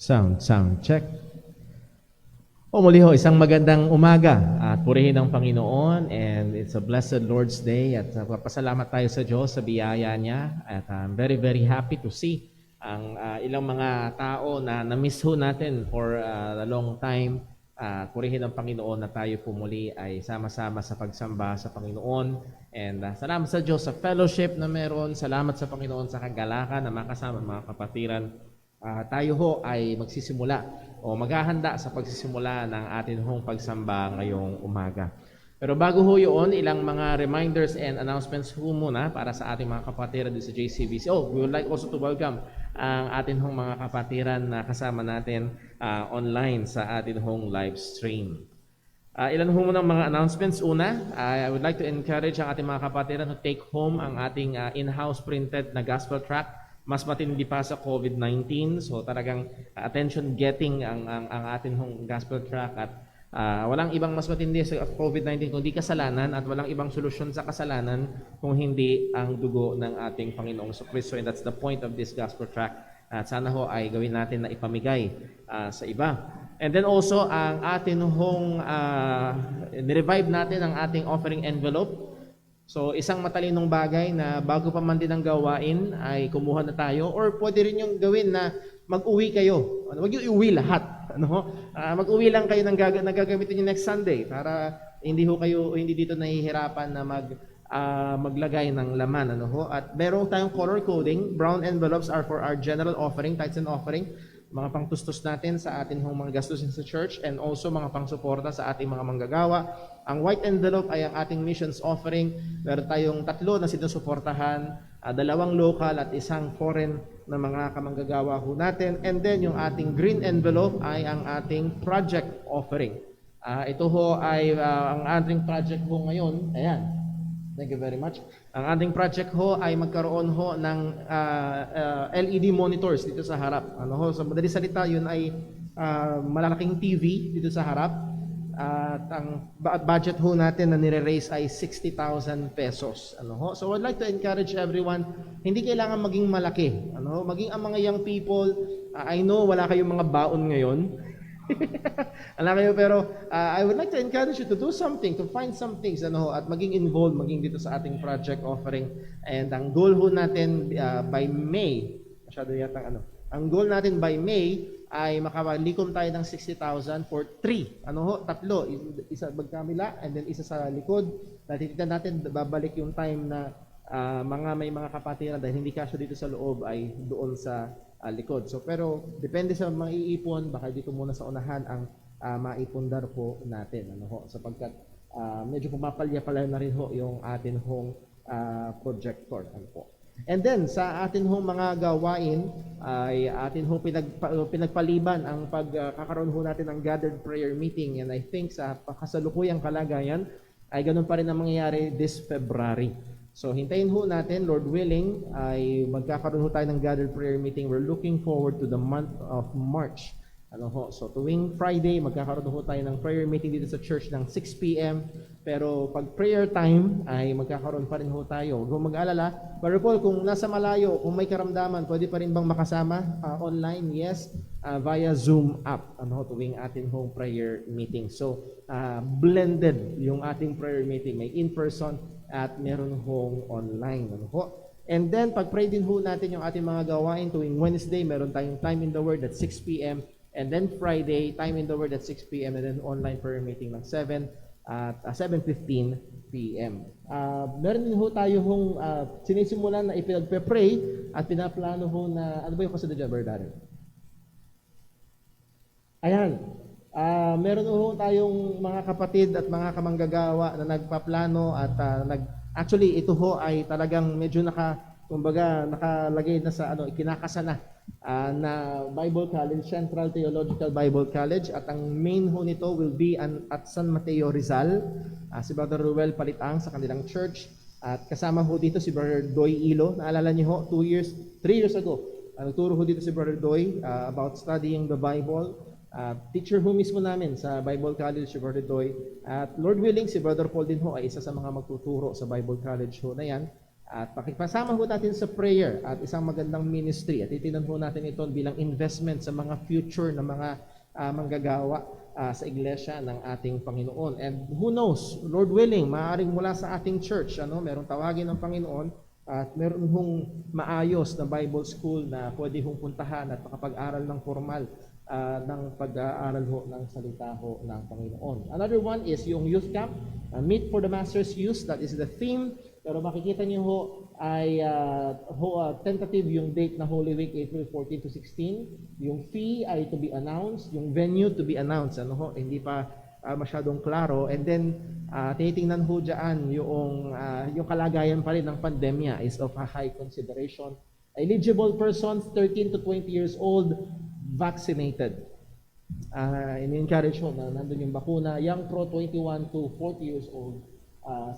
Sound check. Muli ho, isang magandang umaga at purihin ang Panginoon, and it's a blessed Lord's Day at pasalamat tayo sa Diyos sa biyaya niya, at I'm very happy to see ang ilang mga tao na na-miss ho natin for a long time. Purihin ang Panginoon na tayo po muli ay sama-sama sa pagsamba sa Panginoon, and salamat sa Diyos sa fellowship na meron, salamat sa Panginoon sa kagalakan na makasama mga kapatiran. Tayo ho ay magsisimula o maghahanda sa pagsisimula ng atin hong pagsamba ngayong umaga. Pero bago ho yun, ilang mga reminders and announcements ho muna para sa ating mga kapatiran dito sa JCBC. We would like also to welcome ang atin hong mga kapatiran na kasama natin online sa atin hong live stream. Ilan ho muna mga announcements. Una, I would like to encourage ang ating mga kapatiran to take home ang ating in-house printed na gospel tract. Mas matindi pa sa COVID-19, so talagang attention getting ang atin hong gospel tract, at walang ibang mas matindi sa COVID-19 kundi kasalanan, at walang ibang solusyon sa kasalanan kung hindi ang dugo ng ating Panginoong Kristo, and that's the point of this gospel tract. At sana ho ay gawin natin na ipamigay sa iba. And then also ang atin hong nirevive natin ang ating offering envelope. So, isang matalinong bagay na bago pa man din ang gawain ay kumuha na tayo, or pwede rin yung gawin na mag-uwi kayo. Huwag yung iuwi lahat. Mag-uwi lang kayo ng gagamitin nyo next Sunday para hindi dito nahihirapan na maglagay ng laman. At meron tayong color coding. Brown envelopes are for our general offering, tithes and offering, mga pangtustos natin sa atin hong mga gastusin sa church, and also mga pangsuporta sa ating mga manggagawa. Ang white envelope ay ang ating missions offering. Meron tayong 3 na sinusuportahan, 2 local at 1 foreign na mga kamanggagawa ho natin. And then yung ating green envelope ay ang ating project offering. Ito ho ay ang ating project ho ngayon. Ayan. Thank you very much. Ang ating project ho ay magkaroon ho ng LED monitors dito sa harap. Sa madali salita, yun ay malalaking TV dito sa harap. At ang budget ho natin na nire-raise ay 60,000 pesos. So I'd like to encourage everyone, hindi kailangan maging malaki. Maging ang mga young people, I know wala kayong mga baon ngayon. Alam kayo, pero I would like to encourage you to do something, to find some things, at maging involved, maging dito sa ating project offering. And ang goal ho natin by May, ang goal natin by May ay makalikom tayo ng 60,000 for 3. 3. Isa magkamila, and then isa sa likod. Titignan natin, babalik yung time na may mga kapatiran dahil hindi kasya dito sa loob ay doon sa likod. So pero depende sa mga iipon, baka dito muna sa unahan ang maipundar po natin, sapagkat medyo pumapalya-palya na rin ho yung atin hong projector. And then sa atin hong mga gawain ay atin hong pinagpaliban ang pagkakaroon ho natin ng gathered prayer meeting, and I think sa kasalukuyang kalagayan ay ganun pa rin ang mangyayari this February. So hintayin ho natin, Lord willing, ay magkakaroon ho tayo ng gathered prayer meeting. We're looking forward to the month of March. So tuwing Friday, magkakaroon ho tayo ng prayer meeting dito sa church ng 6 p.m. Pero pag prayer time, ay magkakaroon pa rin ho tayo. Huwag mag-alala. Pero Paul, kung nasa malayo, kung may karamdaman, pwede pa rin bang makasama online? Yes, via Zoom app, tuwing atin hong prayer meeting. So blended yung ating prayer meeting. May in-person at meron hong online. And then, pag-pray din ho natin yung ating mga gawain. Tuwing Wednesday, meron tayong time in the Word at 6 p.m. And then Friday, time in the Word at 6 p.m. And then online prayer meeting ng 7 at 7:15 p.m. Meron din ho tayo hong sinisimulan na ipinagpe-pray at pinaplano ho na, ano ba yung kasunod dyan, Brother Darren? Ayan. Meron ho tayong mga kapatid at mga kamanggagawa na nagpaplano at actually ito ho ay talagang medyo nakalagay na sa ikinakasana na Bible College, Central Theological Bible College, at ang main ho nito will be at San Mateo Rizal. Si Brother Ruel Palitang sa kanilang church, at kasama ho dito si Brother Doy Ilo. Naalala niyo ho, 3 years ago, nagturo ho dito si Brother Doy about studying the Bible. Teacher ho mismo namin sa Bible College, si Brother Doy. At Lord willing, si Brother Paul din ho ay isa sa mga magtuturo sa Bible College ho na yan. At pakipasama ho natin sa prayer at isang magandang ministry. At itinan ho natin ito bilang investment sa mga future na mga manggagawa sa iglesia ng ating Panginoon. And who knows, Lord willing, maaaring mula sa ating church, merong tawagin ng Panginoon at meron hong maayos na Bible school na pwede hong puntahan at makapag-aral ng formal ng pag-aaral ho ng salita ho ng Panginoon. Another one is yung youth camp, Meet for the Master's Use. That is the theme. Pero makikita niyo ho ay tentative yung date na Holy Week, April 14 to 16. Yung fee ay to be announced, yung venue to be announced. Hindi pa masyadong klaro. And then, tinitingnan ho dyan yung kalagayan pa rin ng pandemya is of a high consideration. Eligible persons, 13 to 20 years old, vaccinated. In-encourage ho na nandun yung bakuna. Young pro, 21 to 40 years old,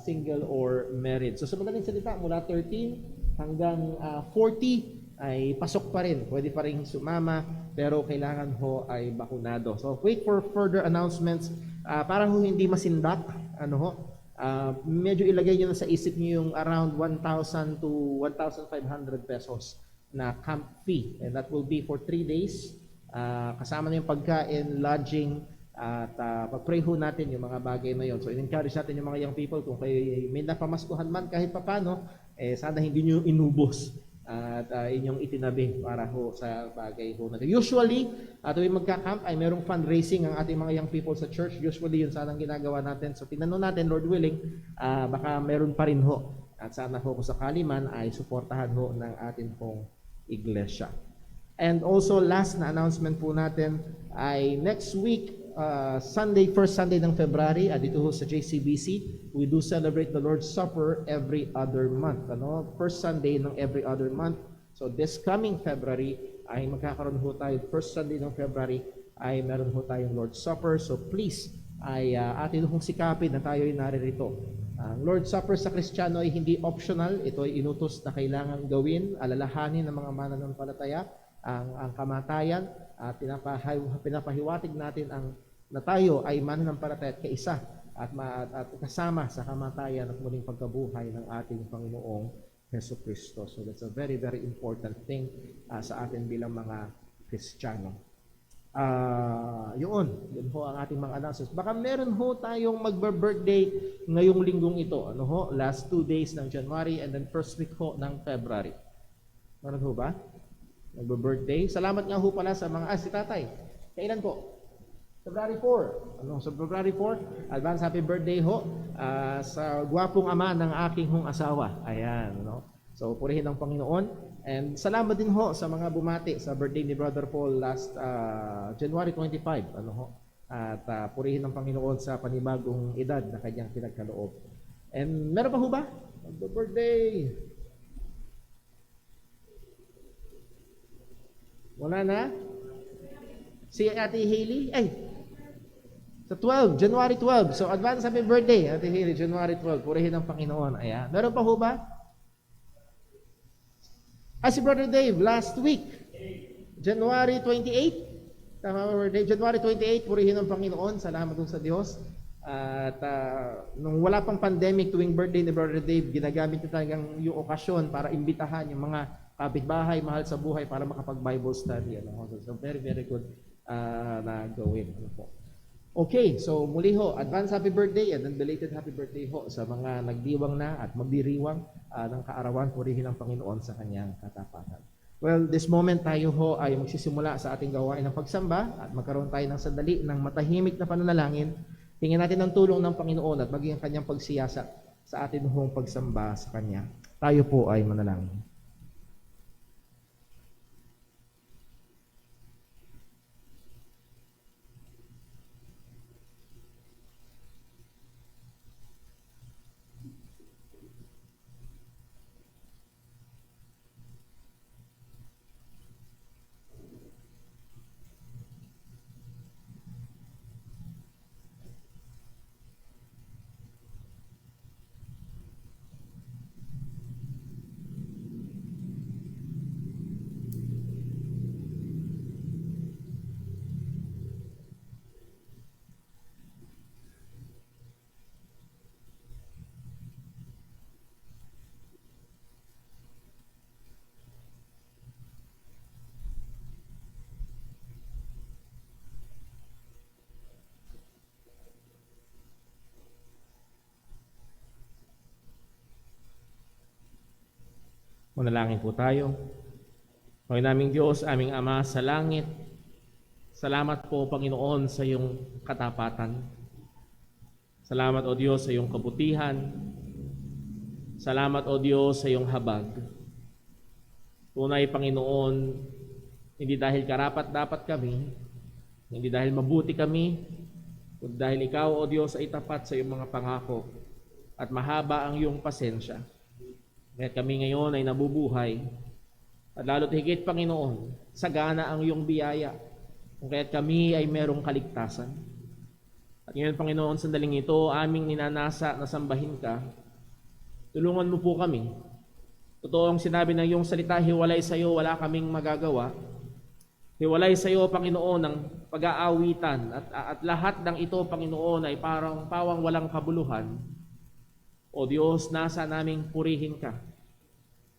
single or married. So sa madaling salita, mula 13 hanggang 40 ay pasok pa rin. Pwede pa rin sumama, pero kailangan ho ay bakunado. So wait for further announcements para ho hindi masindak. Medyo ilagay nyo na sa isip nyo yung around 1,000 to 1,500 pesos na camp fee. And that will be for 3 days. Kasama na yung pagkain, lodging, at pag-pray ho natin yung mga bagay na yun. So, in-encourage natin yung mga young people kung kayo may napamaskuhan man kahit papano, sana hindi nyo inubos at inyong itinabi para ho sa bagay ho natin. Usually, tuwing magka-camp ay merong fundraising ang ating mga young people sa church. Usually, yun sana ang ginagawa natin. So, tinanong natin, Lord willing, baka meron pa rin ho. At sana ho kung sakali man ay suportahan ho ng ating pong iglesia. And also, last na announcement po natin ay next week, Sunday, first Sunday ng February, dito ho sa JCBC, we do celebrate the Lord's Supper every other month. First Sunday ng every other month. So this coming February ay magkakaroon ho tayo, first Sunday ng February ay meron ho tayong Lord's Supper. So please, ay atin hong sikapin na tayo ay naririto. Ang Lord's Supper sa Kristiyano ay hindi optional. Ito ay inutos na kailangan gawin, alalahanin ng mga mananampalataya ang kamatayan at pinapahiwatig natin na tayo ay mananampalataya at kaisa at kasama sa kamatayan at muling pagkabuhay ng ating Panginoong Jesucristo. So that's a very, very important thing sa atin bilang mga Kristiyano. Yun ho ang ating mga announcements. Baka meron ho tayong magbe-birthday ngayong linggong ito. Last 2 days ng January and then first week ho ng February. Meron ho ba? Nagbe-birthday. Salamat nga ho pala sa mga si tatay. Kailan po? February 4. So February 4, advance happy birthday ho sa gwapong ama ng aking hong asawa. Ayan, So purihin ang Panginoon. And salamat din ho sa mga bumati sa birthday ni Brother Paul last January 25. At purihin ang Panginoon sa panibagong edad na kanyang pinagkaloob. And meron pa ho ba? Birthday. Wala na? Si Ate Hailey? Sa 12, January 12. So, advance happy birthday, Ate Hailey, January 12. Purihin ang Panginoon. Ayan. Meron pa ho ba? Si Brother Dave, last week, January 28. Tama ba, Brother Dave? January 28, purihin ang Panginoon. Salamat sa Diyos. At nung wala pang pandemic, tuwing birthday ni Brother Dave, ginagamit niya talagang yung okasyon para imbitahan yung mga kapitbahay, mahal sa buhay para makapag-Bible study. So very, very good na gawin. Okay, so muli ho, advance happy birthday and then belated happy birthday ho sa mga nagdiwang na at magdiriwang ng kaarawan, purihin ang Panginoon sa kanyang katapatan. Well, this moment tayo ho ay magsisimula sa ating gawain ng pagsamba at magkaroon tayo ng sandali ng matahimik na pananalangin. Tingnan natin ang tulong ng Panginoon at maging ang kanyang pagsiyasat sa ating hong pagsamba sa Kanya. Tayo po ay manalangin. Manalangin po tayo. Panginoon naming Diyos, aming Ama sa langit, salamat po, Panginoon, sa iyong katapatan. Salamat, O Diyos, sa iyong kabutihan. Salamat, O Diyos, sa iyong habag. Tunay, Panginoon, hindi dahil karapat-dapat kami, hindi dahil mabuti kami, kundi dahil Ikaw, O Diyos, ay tapat sa iyong mga pangako at mahaba ang iyong pasensya. Kaya kami ngayon ay nabubuhay at lalo't higit, Panginoon, sagana ang iyong biyaya kung kaya't kami ay merong kaligtasan. At ngayon, Panginoon, sandaling ito, aming ninanasa na sambahin ka. Tulungan mo po kami. Totoo ang sinabi ng iyong salita, hiwalay sa iyo, wala kaming magagawa. Hiwalay sa iyo, Panginoon, ng pag-aawitan at lahat ng ito, Panginoon, ay parang pawang walang kabuluhan. O Diyos, nasa naming purihin ka.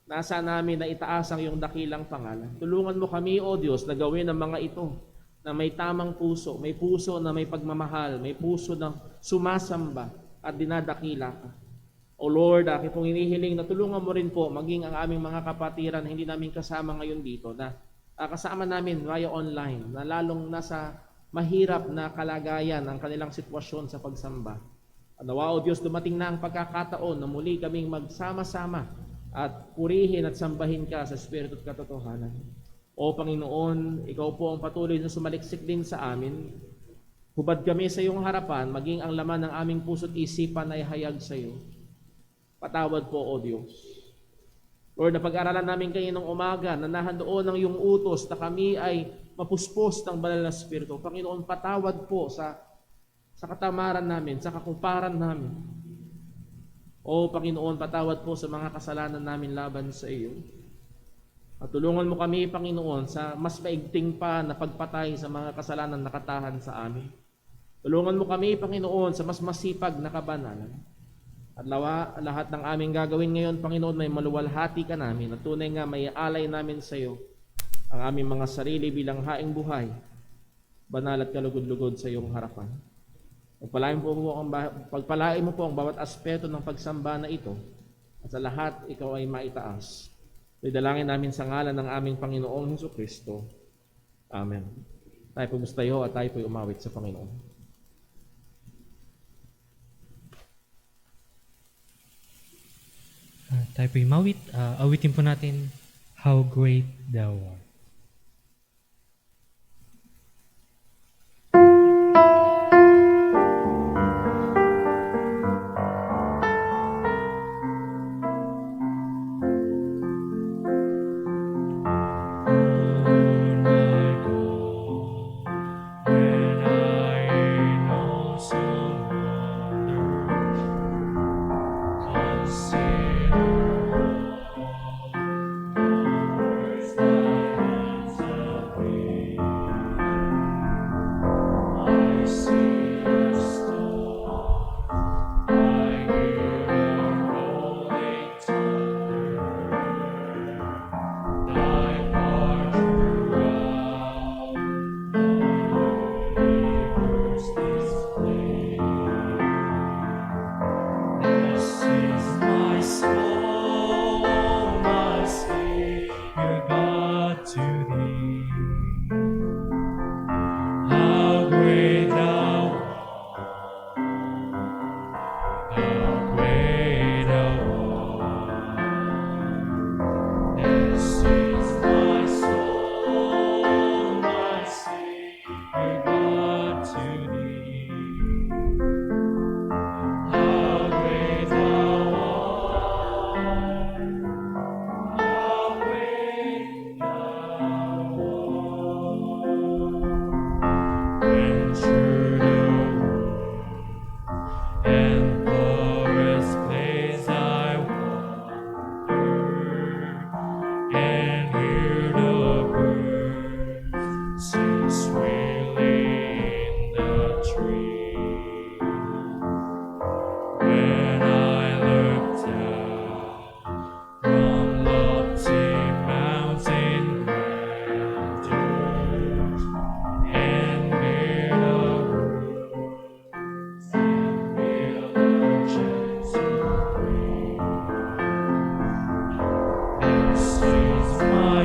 Nasa namin na itaas ang iyong dakilang pangalan. Tulungan mo kami, O Diyos, na gawin ang mga ito na may tamang puso, may puso na may pagmamahal, may puso na sumasamba at dinadakila ka. O Lord, aking pong hinihiling na tulungan mo rin po maging ang aming mga kapatiran na hindi namin kasama ngayon dito, na kasama namin via online, na lalong nasa mahirap na kalagayan ang kanilang sitwasyon sa pagsamba. Nawa, O Diyos, dumating na ang pagkakataon na muli kaming magsama-sama at purihin at sambahin ka sa Espiritu at katotohanan. O Panginoon, Ikaw po ang patuloy na sumaliksik din sa amin. Hubad kami sa iyong harapan, maging ang laman ng aming puso't isipan ay hayag sa iyo. Patawad po, O Diyos. Lord, napag-aralan namin kayo ng umaga na nahandoon ng iyong utos na kami ay mapuspos ng banal na Espiritu. Panginoon, patawad po sa katamaran namin, sa kakumparan namin. O Panginoon, patawad po sa mga kasalanan namin laban sa iyo. At tulungan mo kami, Panginoon, sa mas maigting pa na pagpatay sa mga kasalanan na nakatahan sa amin. Tulungan mo kami, Panginoon, sa mas masipag na kabanalan. At lawa, lahat ng aming gagawin ngayon, Panginoon, may maluwalhati ka namin at tunay nga may alay namin sa iyo ang aming mga sarili bilang haing buhay, banal at kalugod-lugod sa iyong harapan. Pagpalain mo po ang bawat aspeto ng pagsamba na ito at sa lahat ikaw ay maitaas. Idalangin namin sa ngalan ng aming Panginoong Hesukristo. Amen. Tayo po mustayo at tayo po umawit sa Panginoon. Tayo po umawit. Awitin po natin, How Great Thou Art.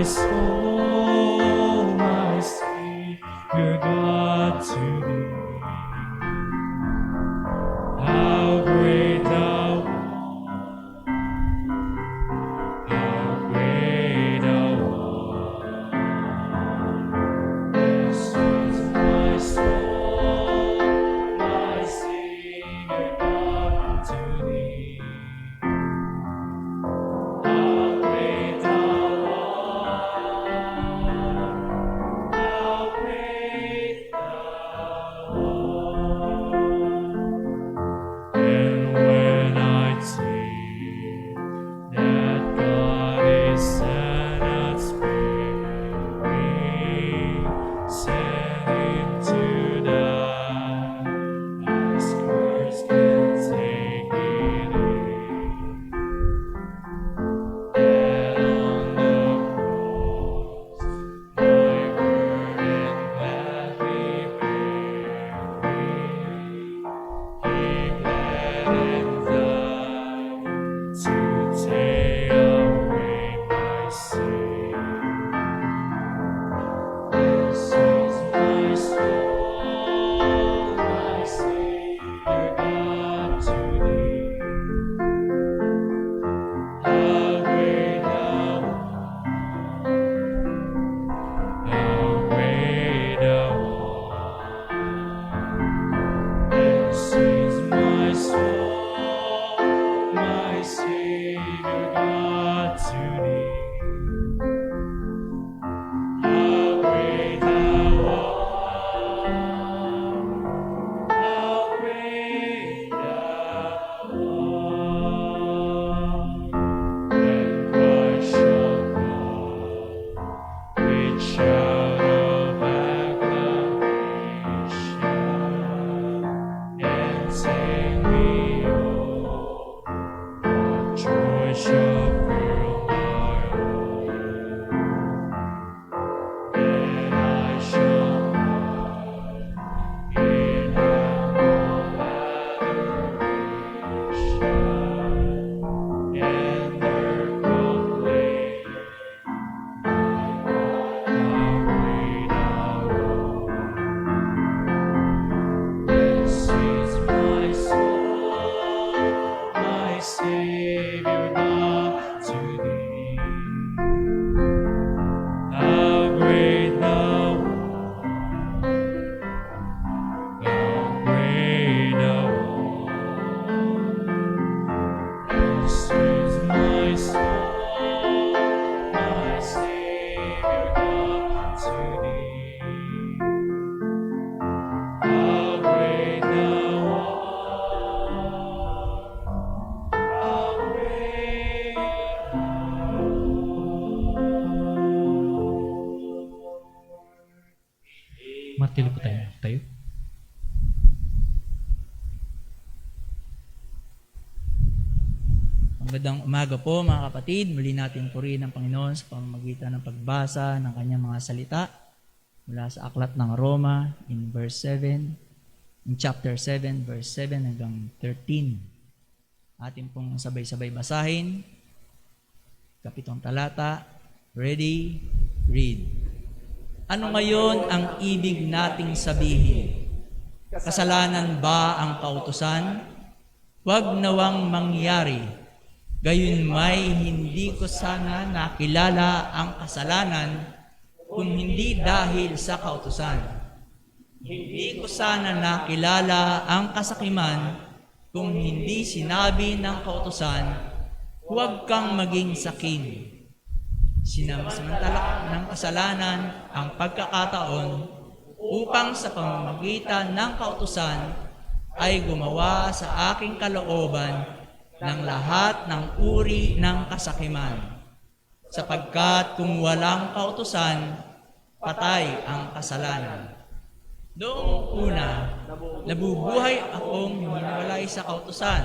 soul, my Savior God, to thee. How great thou art, how great thou art. This is my soul, my Savior God, to thee. How great thou art, how great thou art. And when I see that God is sad and spare me, sent him to die, I scarce can take it in. That on the cross my burden gladly bearing, he bled and died to take away my sin. This is my soul, my Savior God, to thee. How great thou art, how great thou art. This is my soul, my Savior God, to thee. How great thou art, how great thou art. Then Christ shall come with shout of acclamation, and take me home. What joy shall fill my heart? Then I shall ride in humble adoration, and there proclaim how great thou art. This is my soul, my Savior God, to thee. How great thou art, how great thou art. This is my soul, my Savior God, to thee. How great thou art, how great Matili po tayo. Tayo. Magandang umaga po mga kapatid. Muli natin purihin ang Panginoon sa pamamagitan ng pagbasa ng kanyang mga salita mula sa Aklat ng Roma in chapter 7, verse 7 hanggang 13. Atin pong sabay-sabay basahin. 7 talata. Ready? Read. Ano ngayon ang ibig nating sabihin? Kasalanan ba ang kautusan? Huwag nawang mangyari. Gayon may hindi ko sana nakilala ang kasalanan kung hindi dahil sa kautusan. Hindi ko sana nakilala ang kasakiman kung hindi sinabi ng kautusan, huwag kang maging sakim. Sinasamantala ng kasalanan ang pagkakataon upang sa pamamagitan ng kautusan ay gumawa sa aking kalooban ng lahat ng uri ng kasakiman. Sapagkat kung walang kautusan, patay ang kasalanan. Noong una, nabubuhay akong hiniwalay sa kautusan.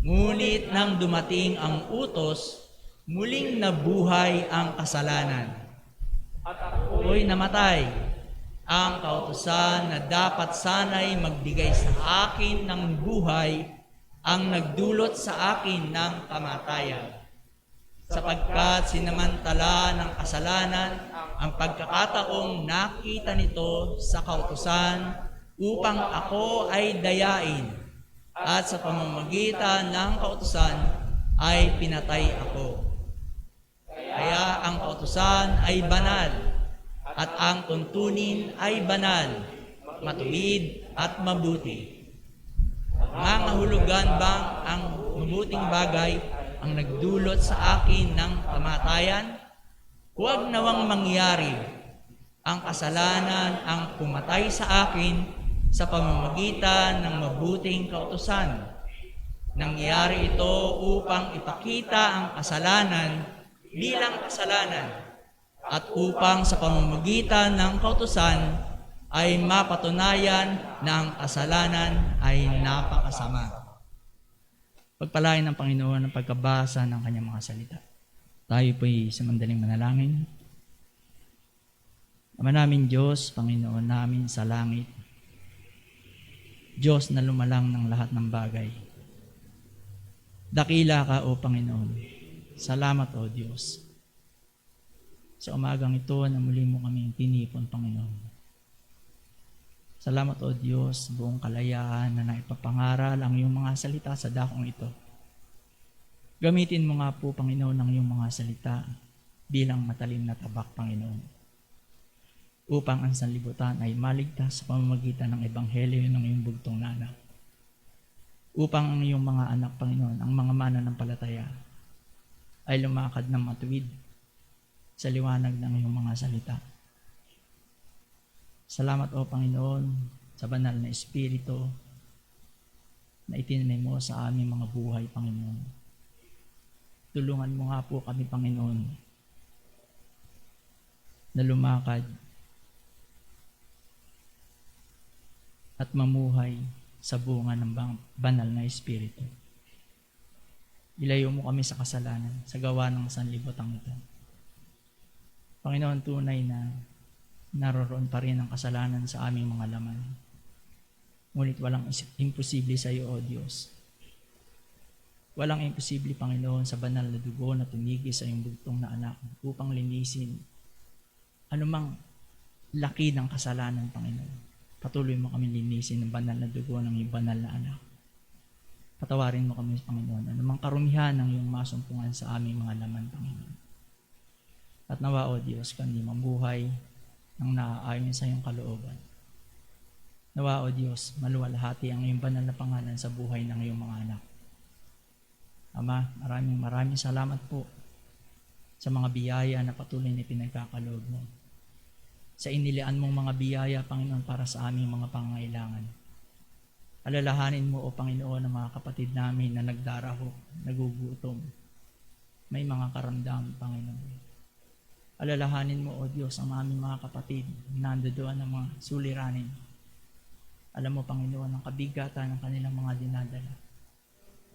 Ngunit nang dumating ang utos, muling nabuhay ang kasalanan. At ako'y namatay. Ang kautusan na dapat sana'y magbigay sa akin ng buhay ang nagdulot sa akin ng kamatayan. sapagkat sinamantala ng kasalanan ang pagkakataong nakita nito sa kautusan upang ako ay dayain, at sa pamamagitan ng kautusan ay pinatay ako. Kaya ang kautusan ay banal, at ang tuntunin ay banal, matuwid at mabuti. Mangahulugan bang ang mabuting bagay ang nagdulot sa akin ng kamatayan? Huwag nawang mangyari. Ang kasalanan ang pumatay sa akin sa pamamagitan ng mabuting kautusan. Nangyari ito upang ipakita ang kasalanan bilang kasalanan, at upang sa pamamagitan ng kautusan ay mapatunayan na ang kasalanan ay napakasama. Pagpalain ng Panginoon ang pagkabasa ng kanyang mga salita. Tayo po'y sa mandaling manalangin. Ama namin Diyos, Panginoon namin sa langit, Diyos na lumalang ng lahat ng bagay. Dakila ka, O Panginoon. Salamat, O Diyos. Sa umagang ito na muli mo kaming tinipon, Panginoon. Salamat, O Diyos, buong kalayaan na naipapangaral ang iyong mga salita sa dakong ito. Gamitin mo nga po, Panginoon, ang iyong mga salita bilang matalim na tabak, Panginoon, upang ang sanlibutan ay maligtas sa pamamagitan ng ebanghelyo ng iyong bugtong na anak. Upang ang iyong mga anak, Panginoon, ang mga mananampalataya, ay lumakad ng matuwid sa liwanag ng iyong mga salita. Salamat, O Panginoon, sa banal na Espiritu na itinanay mo sa aming mga buhay, Panginoon. Tulungan mo nga po kami, Panginoon, na lumakad at mamuhay sa bunga ng banal na Espiritu. Ilayo mo kami sa kasalanan, sa gawa ng sanlibutan ito. Panginoon, tunay na naroroon pa rin ang kasalanan sa aming mga laman. Ngunit walang imposible sa iyo, O Diyos. Walang imposible, Panginoon, sa banal na dugo na tumigil sa iyong bugtong na anak upang linisin anumang laki ng kasalanan, Panginoon. Patuloy mo kami linisin ng banal na dugo ng iyong banal na anak. Patawarin mo kami, Panginoon, anumang karumihan ng iyong masumpungan sa aming mga laman, Panginoon. At nawa, O Diyos, kami mabuhay ng naaayon sa iyong kalooban. Nawa, O Diyos, maluwalhati ang iyong banal na pangalan sa buhay ng iyong mga anak. Ama, maraming salamat po sa mga biyaya na patuloy na pinagkakaloob mo. Sa inilian mong mga biyaya, Panginoon, para sa aming mga pangangailangan. Alalahanin mo, O Panginoon, ang mga kapatid namin na nagdarahok, nagugutom, may mga karamdam, Panginoon. Alalahanin mo, O Diyos, ang aming mga kapatid na nandoon ng mga suliranin. Alam mo, Panginoon, ang kabigatan ng kanilang mga dinadala.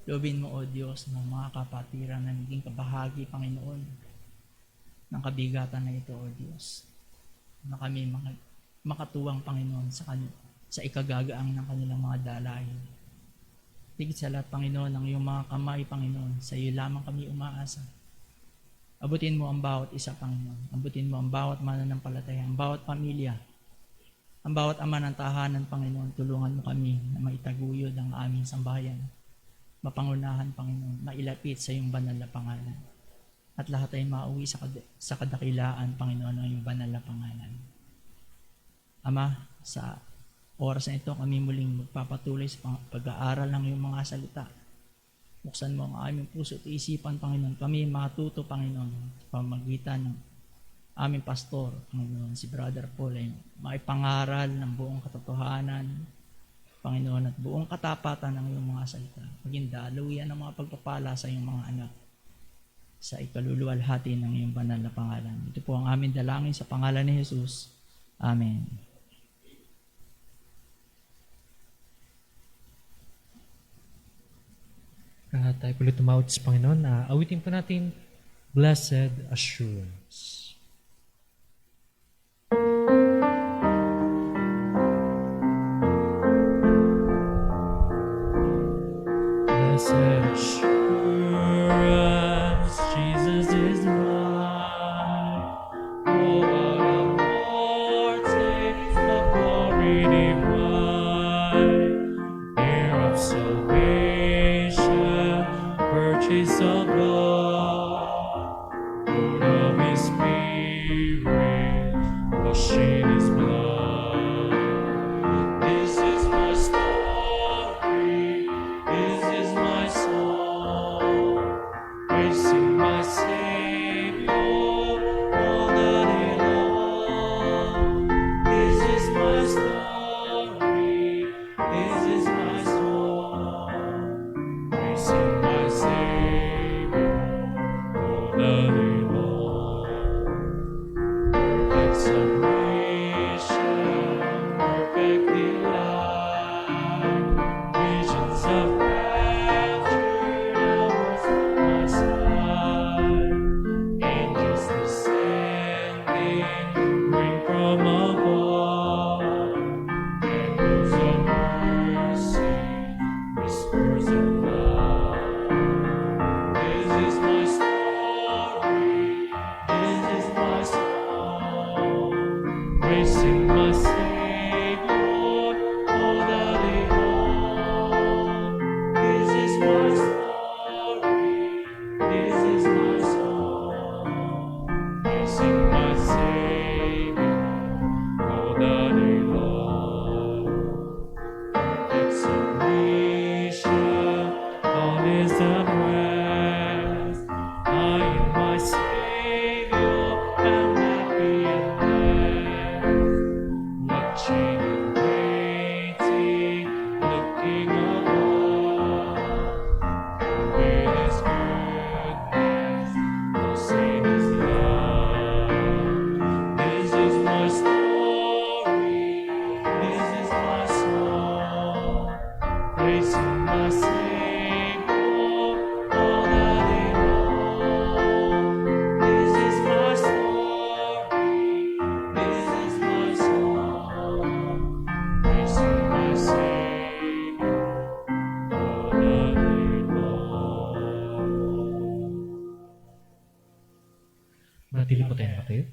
Loobin mo, O Diyos, ng mga kapatiran na naging kabahagi, Panginoon, ng kabigatan na ito, O Diyos, na kami makatuwang, Panginoon, sa ikagagaang ng kanilang mga dalahin. Higit sa lahat, Panginoon, ang iyong mga kamay, Panginoon, sa iyo lamang kami umaasa. Abutin mo ang bawat isa, Panginoon. Abutin mo ang bawat mananampalataya, ang bawat pamilya, ang bawat ama ng tahanan, Panginoon. Tulungan mo kami na maitaguyod ang aming sambahayan. Mapangunahan, Panginoon, mailapit sa iyong banal na pangalan. At lahat ay mauwi sa kadakilaan, Panginoon, ng iyong banal na pangalan. Ama, sa oras na ito kami muling magpapatuloy sa pag-aaral ng iyong mga salita. Buksan mo ang aming puso at isipan, Panginoon. Kami matuto, Panginoon, sa pamagitan ng aming pastor, Panginoon, si Brother Paul, ay maipangaral ng buong katotohanan, Panginoon, at buong katapatan ng iyong mga salita. Maging daluyan ng mga pagpapala sa iyong mga anak sa ikaluluwalhati ng iyong banal na pangalan. Ito po ang aming dalangin sa pangalan ni Jesus. Amen. Tayo po ulit tumawag sa Panginoon. Awitin po natin, Blessed Assurance. Blessed assurance, Jesus Praising my Savior all the day long. This is my story, this is my song. Praising my Savior all the day long. Exaltation, all is at rest. I in my Savior am happy at last. Watching and waiting, looking above. With His goodness, no sin is love. This is my story, this is my song. Praising my Savior all the day long. This is my story, this is my song. Praising my Savior all the day long. Manatili po tayo nakatayo.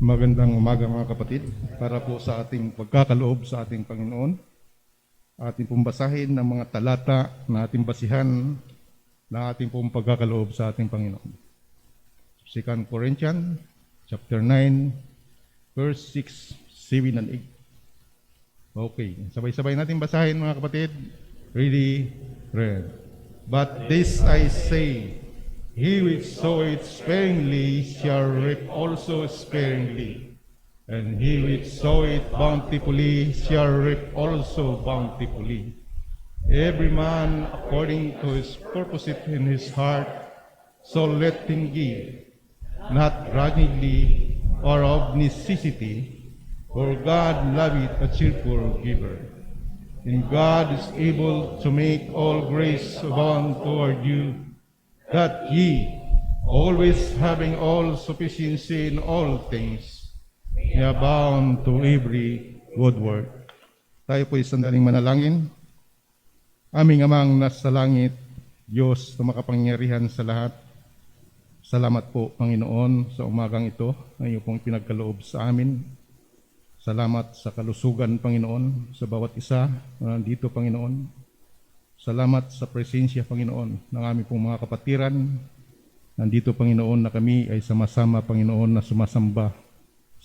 Magandang umaga mga kapatid. Para po sa ating pagkakaloob sa ating Panginoon, ating pong basahin ng mga talata na ating basihan na ating pong pagkakaloob sa ating Panginoon. 2 Corinthians chapter 9 verse 6, 7 and 8. Okay, sabay-sabay natin basahin mga kapatid. Ready, read. But this I say, he which soweth sparingly shall reap also sparingly, and he which soweth bountifully shall reap also bountifully. Every man according to his purpose in his heart, so let him give, not grudgingly or of necessity, for God loveth a cheerful giver. And God is able to make all grace abound toward you, that ye, always having all sufficiency in all things, may abound to every good work. Tayo po'y sandaling manalangin. Aming Amang nasa langit, Diyos na makapangyarihan sa lahat, salamat po, Panginoon, sa umagang ito na iyo pong pinagkaloob sa amin. Salamat sa kalusugan, Panginoon, sa bawat isa na nandito, Panginoon. Salamat sa presensya, Panginoon, ng aming pong mga kapatiran. Nandito, Panginoon, na kami ay sama-sama, Panginoon, na sumasamba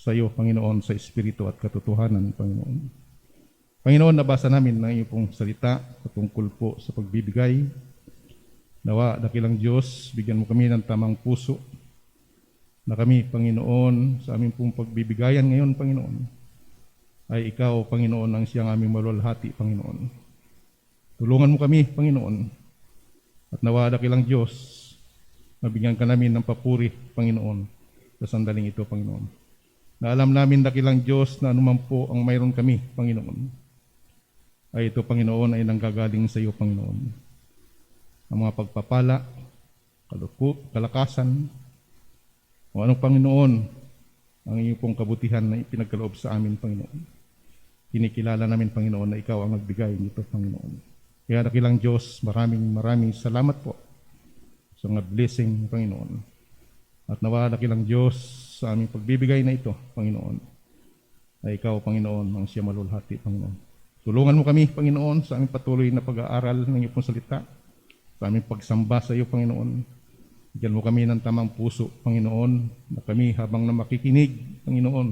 sa iyo, Panginoon, sa Espiritu at katotohanan, Panginoon. Panginoon, nabasa namin ng iyong pong salita patungkol po sa pagbibigay. Nawa, dakilang Diyos, bigyan mo kami ng tamang puso na kami, Panginoon, sa aming pong pagbibigayan ngayon, Panginoon, ay ikaw, Panginoon, ang siyang aming malulhati, Panginoon. Tulungan mo kami, Panginoon, at nawa dakilang Diyos, mabigyan ka namin ng papuri, Panginoon, sa sandaling ito, Panginoon. Na alam namin dakilang Diyos na anuman po ang mayroon kami, Panginoon, ay ito, Panginoon, ay nanggagaling sa iyo, Panginoon. Ang mga pagpapala, kalakasan, o anong, Panginoon, ang iyong pong kabutihan na ipinagkaloob sa amin, Panginoon. Kinikilala namin, Panginoon, na ikaw ang nagbigay nito, Panginoon. Kaya dakilang Diyos, maraming salamat po sa mga blessing, Panginoon. At nawa dakilang Diyos sa aming pagbibigay na ito, Panginoon, ay ikaw, Panginoon, ang siya malulhati, Panginoon. Tulungan mo kami, Panginoon, sa aming patuloy na pag-aaral ng iyong pong salita, sa aming pagsamba sa iyo, Panginoon. Bigyan mo kami ng tamang puso, Panginoon, na kami habang na makikinig, Panginoon,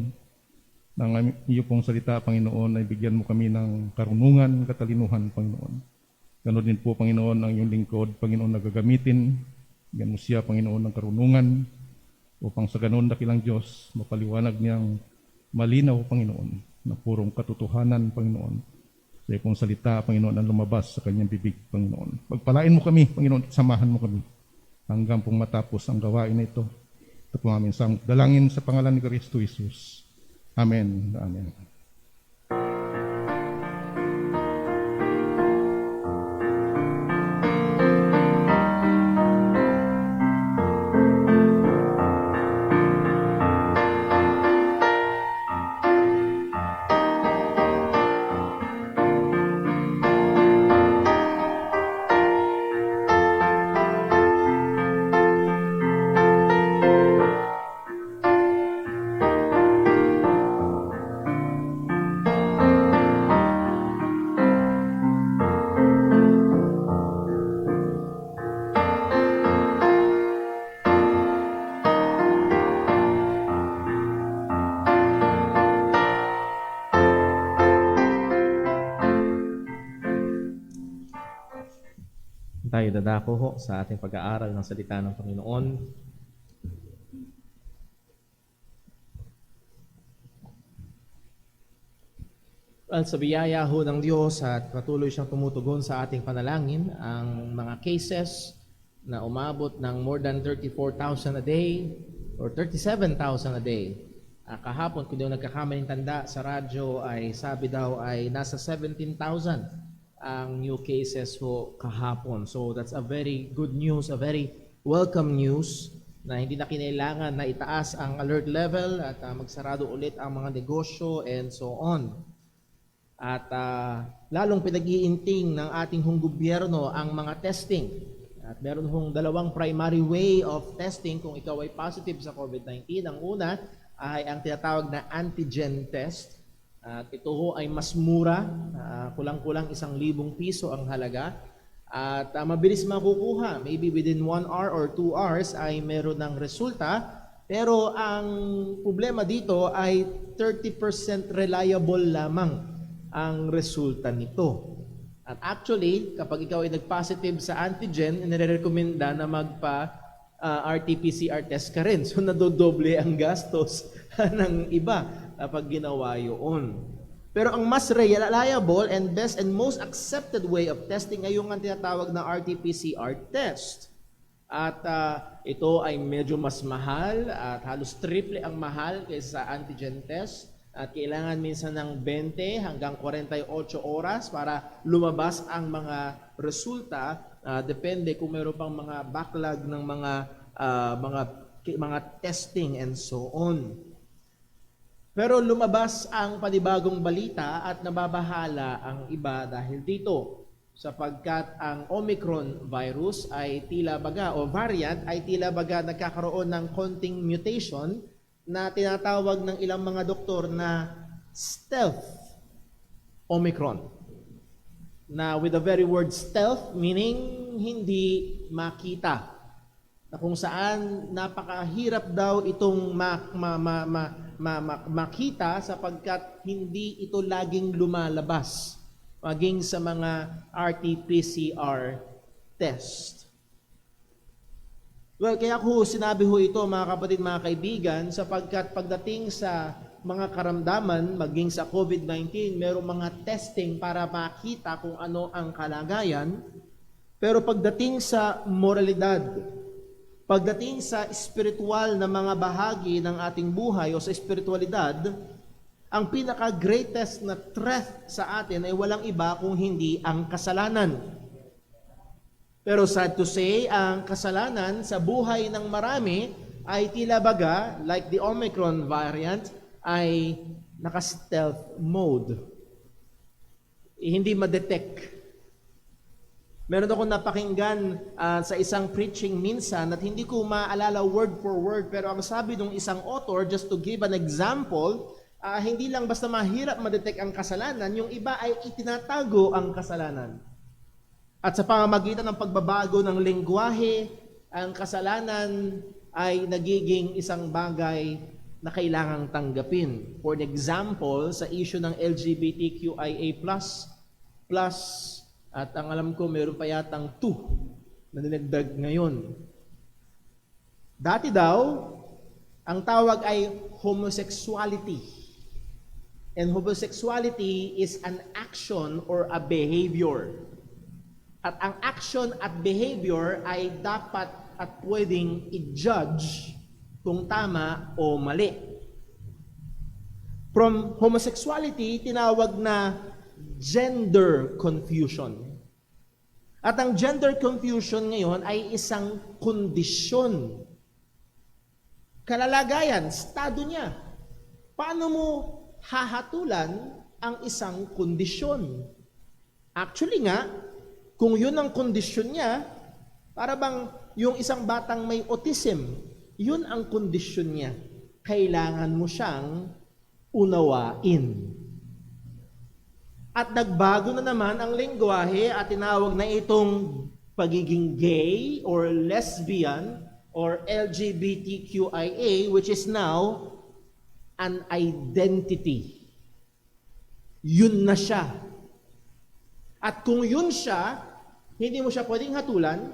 ng iyong pong salita, Panginoon, ay bigyan mo kami ng karunungan, katalinuhan, Panginoon. Ganon din po, Panginoon, ang iyong lingkod, Panginoon, na gagamitin. Bigyan mo siya, Panginoon, ng karunungan, upang sa ganon dakilang Diyos, mapaliwanag niyang malinaw, Panginoon, na purong katotohanan, Panginoon, Sa iyong salita, Panginoon, ang lumabas sa kanyang bibig, Panginoon. Pagpalain mo kami, Panginoon, at samahan mo kami hanggang pong matapos ang gawain na ito. Ito po aming dalangin sa pangalan ni Kristo Jesus. Amen. Amen. Tayo dadako ho sa ating pag-aaral ng salita ng Panginoon. Well, sa biyaya ho ng Diyos at patuloy siyang tumutugon sa ating panalangin, ang mga cases na umabot ng more than 34,000 a day or 37,000 a day. Kahapon, kung di ako nagkakamaling tanda sa radyo, ay sabi daw ay nasa 17,000 ang new cases ho kahapon. So that's a very good news, a very welcome news na hindi na kinailangan na itaas ang alert level at magsarado ulit ang mga negosyo and so on. At lalong pinag-iinting ng ating hong gobyerno ang mga testing. At meron hong dalawang primary way of testing kung ikaw ay positive sa COVID-19. Ang una ay ang tinatawag na antigen test. At ito ho ay mas mura, kulang-kulang 1,000 piso ang halaga. At mabilis makukuha, maybe within 1 hour or 2 hours ay meron ng resulta. Pero ang problema dito ay 30% reliable lamang ang resulta nito. At actually, kapag ikaw ay nag-positive sa antigen, inirekomenda na RT-PCR test ka rin. So nadodoble ang gastos ng iba kapag ginawa yun. Pero ang mas reliable and best and most accepted way of testing ay yung ang tinatawag na RT-PCR test. At ito ay medyo mas mahal at halos triple ang mahal kaysa sa antigen test. At kailangan minsan ng 20 hanggang 48 oras para lumabas ang mga resulta. Depende kung mayroon pang mga backlog ng mga testing and so on. Pero lumabas ang panibagong balita at nababahala ang iba dahil dito. Sapagkat ang Omicron virus ay tila baga o variant ay tila baga nagkakaroon ng konting mutation na tinatawag ng ilang mga doktor na stealth Omicron. Na with the very word stealth meaning hindi makita. Na kung saan napakahirap daw itong makita sapagkat hindi ito laging lumalabas maging sa mga RT-PCR test. Well, kaya ko sinabi ho ito mga kapatid, mga kaibigan, sapagkat pagdating sa mga karamdaman, maging sa COVID-19, mayroong mga testing para makita kung ano ang kalagayan. Pero pagdating sa moralidad, pagdating sa spiritual na mga bahagi ng ating buhay o sa spiritualidad, ang pinaka-greatest na threat sa atin ay walang iba kung hindi ang kasalanan. Pero sad to say, ang kasalanan sa buhay ng marami ay tila baga, like the Omicron variant, ay naka-stealth mode. Hindi ma-detect. Meron akong napakinggan sa isang preaching minsan at hindi ko maalala word for word, pero ang sabi ng isang author, just to give an example, hindi lang basta mahirap ma-detect ang kasalanan, yung iba ay itinatago ang kasalanan. At sa pamamagitan ng pagbabago ng lengguwahe, ang kasalanan ay nagiging isang bagay na kailangang tanggapin. For example, sa issue ng LGBTQIA+, at ang alam ko, mayroon pa yatang 2 na dinagdag ngayon. Dati daw, ang tawag ay homosexuality. And homosexuality is an action or a behavior. At ang action at behavior ay dapat at pwedeng i-judge kung tama o mali. From homosexuality, tinawag na gender confusion. At ang gender confusion ngayon ay isang kondisyon. Kalalagayan, estado niya. Paano mo hahatulan ang isang kondisyon? Actually nga, kung yun ang kondisyon niya, para bang yung isang batang may autism, yun ang kondisyon niya. Kailangan mo siyang unawain. At nagbago na naman ang lengguwahe at tinawag na itong pagiging gay or lesbian or LGBTQIA, which is now an identity. Yun na siya. At kung yun siya, hindi mo siya pwedeng hatulan,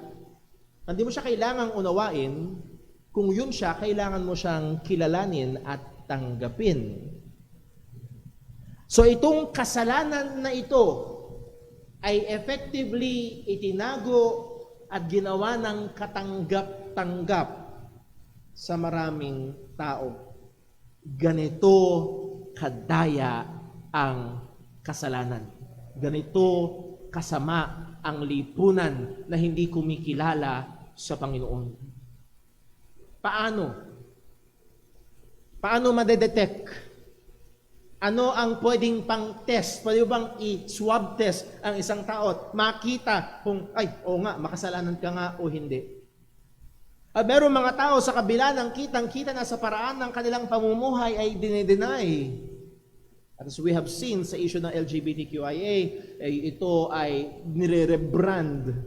hindi mo siya kailangang unawain. Kung yun siya, kailangan mo siyang kilalanin at tanggapin. So itong kasalanan na ito ay effectively itinago at ginawa ng katanggap-tanggap sa maraming tao. Ganito kadaya ang kasalanan. Ganito kasama ang lipunan na hindi kumikilala sa Panginoon. Paano? Paano madedetect? Ano ang pwedeng pang-test? Pwede bang i-swab test ang isang tao at makita kung, makasalanan ka nga o hindi? At meron mga tao sa kabila ng kitang-kita na sa paraan ng kanilang pamumuhay ay dinedeny. At as we have seen sa issue ng LGBTQIA, ito ay nire-rebrand.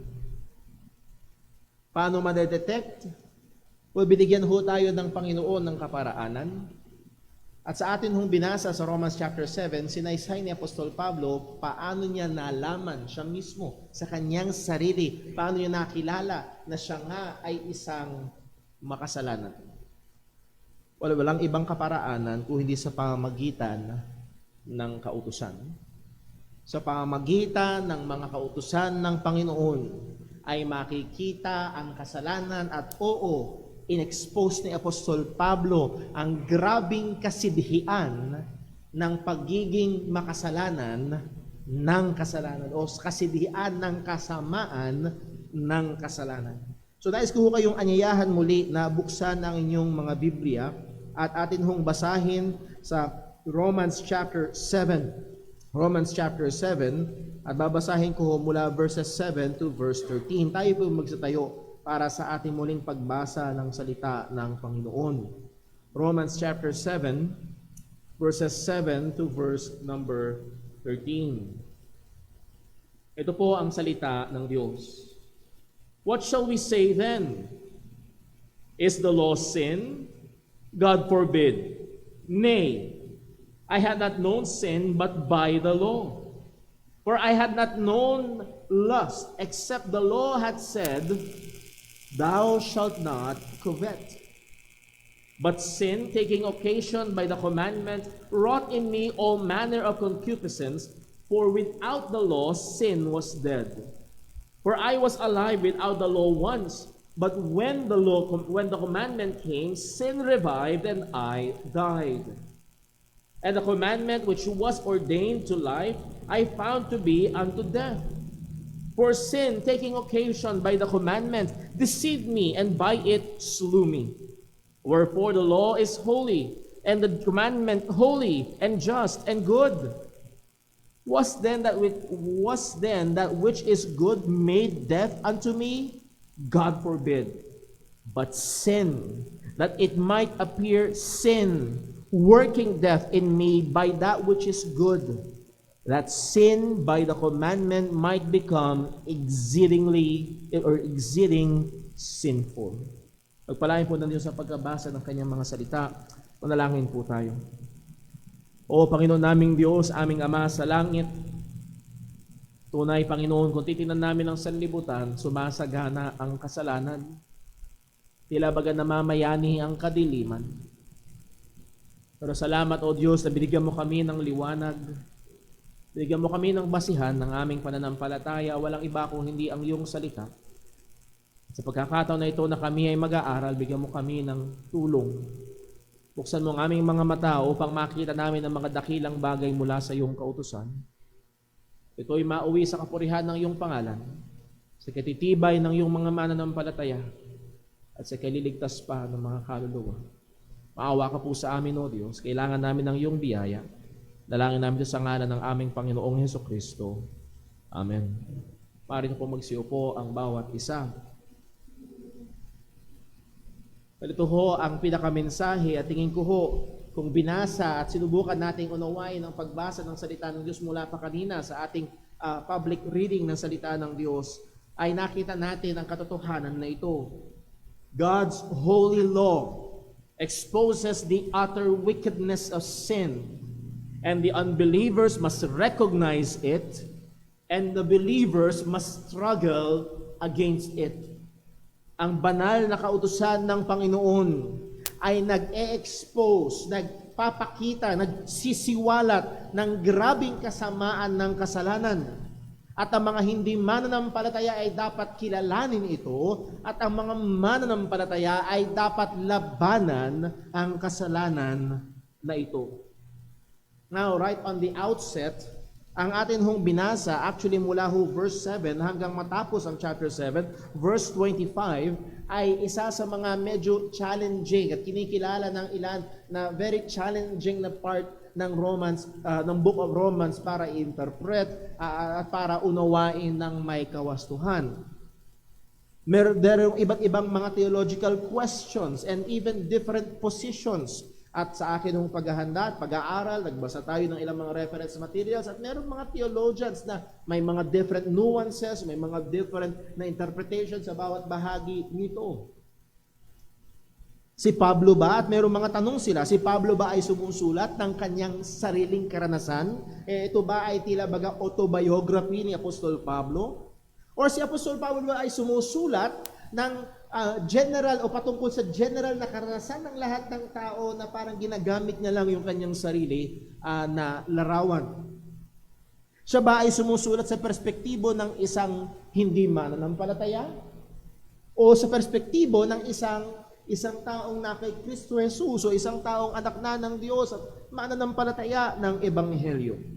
Paano madedetect? Well, binigyan ho tayo ng Panginoon ng kaparaanan. At sa atin hong binasa sa Romans chapter 7, sinaysay ni Apostol Pablo paano niya nalaman siya mismo sa kanyang sarili, paano niya nakilala na siya nga ay isang makasalanan. Walang ibang kaparaanan kung hindi sa pamamagitan ng kautusan. Sa pamamagitan ng mga kautusan ng Panginoon ay makikita ang kasalanan at in-expose ni Apostol Pablo ang grabing kasidhian ng pagiging makasalanan ng kasalanan o kasidhian ng kasamaan ng kasalanan. So nais ko kayong anyayahan muli na buksan ang inyong mga Biblia at atin hong basahin sa Romans chapter 7. Romans chapter 7 at babasahin ko mula verses 7 to verse 13. Tayo po magsatayo para sa ating muling pagbasa ng salita ng Panginoon. Romans chapter 7, verses 7 to verse number 13. Ito po ang salita ng Diyos. What shall we say then? Is the law sin? God forbid. Nay, I had not known sin but by the law. For I had not known lust except the law had said, Thou shalt not covet. But sin, taking occasion by the commandment, wrought in me all manner of concupiscence, for without the law sin was dead. For I was alive without the law once, but when the commandment came, sin revived and I died. And the commandment which was ordained to life, I found to be unto death. For sin, taking occasion by the commandment, deceived me, and by it slew me. Wherefore the law is holy, and the commandment holy, and just, and good. Was then that which is good made death unto me? God forbid. But sin, that it might appear sin, working death in me by that which is good, that sin by the commandment might become exceeding sinful. Pagpalain po ng Diyos sa pagkabasa ng kanyang mga salita. Manalangin po tayo. O Panginoon naming Diyos, aming Ama sa langit, tunay Panginoon, kung titingnan namin ang sanlibutan, sumasagana ang kasalanan. Tila baga namamayani ang kadiliman. Pero salamat, O Diyos, na binigyan mo kami ng liwanag. Binigyan mo kami ng basihan ng aming pananampalataya. Walang iba kung hindi ang iyong salita. Sa pagkakataon na ito na kami ay mag-aaral, bigyan mo kami ng tulong. Buksan mo ang aming mga mata upang makita namin ang mga dakilang bagay mula sa iyong kautusan. Ito'y mauwi sa kapurihan ng iyong pangalan, sa katitibay ng iyong mga mananampalataya, at sa kaliligtas pa ng mga kaluluwa. Maawa ka po sa amin, O Diyos. Kailangan namin ng iyong biyaya. Dalangin namin ito sa ngalan ng aming Panginoong Hesukristo. Amen. Maaari na po magsiupo ang bawat isa. Ito ho ang pinakamensahe at tingin ko ho, kung binasa at sinubukan nating unawain ang pagbasa ng salita ng Diyos mula pa kanina sa ating public reading ng salita ng Diyos, ay nakita natin ang katotohanan na ito. God's holy law exposes the utter wickedness of sin, and the unbelievers must recognize it, and the believers must struggle against it. Ang banal na kautusan ng Panginoon ay nag-e-expose, nagpapakita, nagsisiwalat ng grabing kasamaan ng kasalanan. At ang mga hindi mananampalataya ay dapat kilalanin ito, at ang mga mananampalataya ay dapat labanan ang kasalanan na ito. Now, right on the outset, ang atin hong binasa, actually mula ho verse 7 hanggang matapos ang chapter 7, verse 25, ay isa sa mga medyo challenging at kinikilala ng ilan na very challenging na part ng Romans, ng Book of Romans para i-interpret at para unawain ng may kawastuhan. There are iba't ibang mga theological questions and even different positions. At sa akin ng paghahanda at pag-aaral, nagbasa tayo ng ilang mga reference materials at meron mga theologians na may mga different nuances, may mga different na interpretations sa bawat bahagi nito. Si Pablo ba, at merong mga tanong sila, si Pablo ba ay sumusulat ng kanyang sariling karanasan? Ito ba ay tila baga autobiography ni Apostol Pablo? Or si Apostol Pablo ba ay sumusulat ng general o patungkol sa general na karanasan ng lahat ng tao na parang ginagamit niya lang yung kanyang sarili na larawan? Siya ba ay sumusulat sa perspektibo ng isang hindi mananampalataya? O sa perspektibo ng isang taong na kay Kristo Jesus o isang taong anak na ng Diyos at mananampalataya ng Ebanghelyo?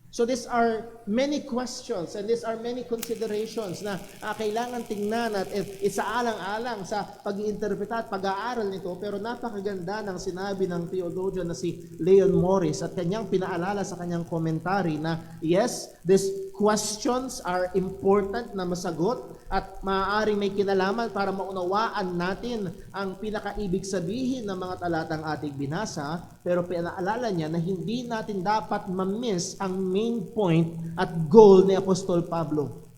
So these are many questions and these are many considerations na kailangan tingnan at isaalang-alang sa pag-iinterpreta at pag-aaral nito. Pero napakaganda ng sinabi ng theologian na si Leon Morris at kanyang pinaalala sa kanyang commentary na yes, these questions are important na masagot at maaaring may kinalaman para maunawaan natin ang pinakaibig sabihin ng mga talatang ating binasa, pero pinaalala niya na hindi natin dapat ma-miss ang main point at goal ni Apostol Pablo.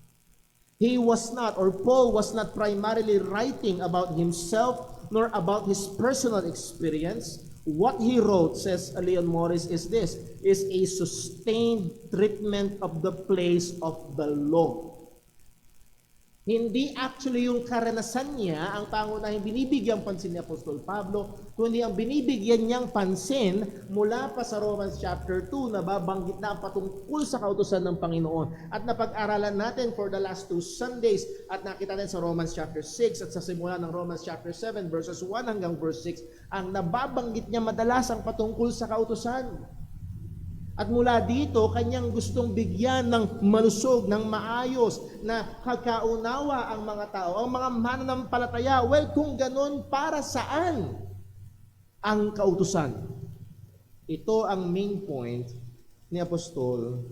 He was not, or Paul was not primarily writing about himself nor about his personal experience. What he wrote, says Leon Morris, is this, is a sustained treatment of the place of the law. Hindi actually yung karanasan niya ang pangunahing binibigyang pansin ni Apostol Pablo, kundi ang binibigyan niyang pansin mula pa sa Romans chapter 2 na babanggit na ang patungkol sa kautusan ng Panginoon. At napag-aralan natin for the last 2 Sundays at nakita natin sa Romans chapter 6 at sa simula ng Romans chapter 7 verses 1 hanggang verse 6, ang nababanggit niya madalas ang patungkol sa kautusan. At mula dito, kanyang gustong bigyan ng malusog, ng maayos, na kagaunawa ang mga tao, ang mga mananampalataya. Well, kung ganun, para saan ang kautusan? Ito ang main point ni Apostol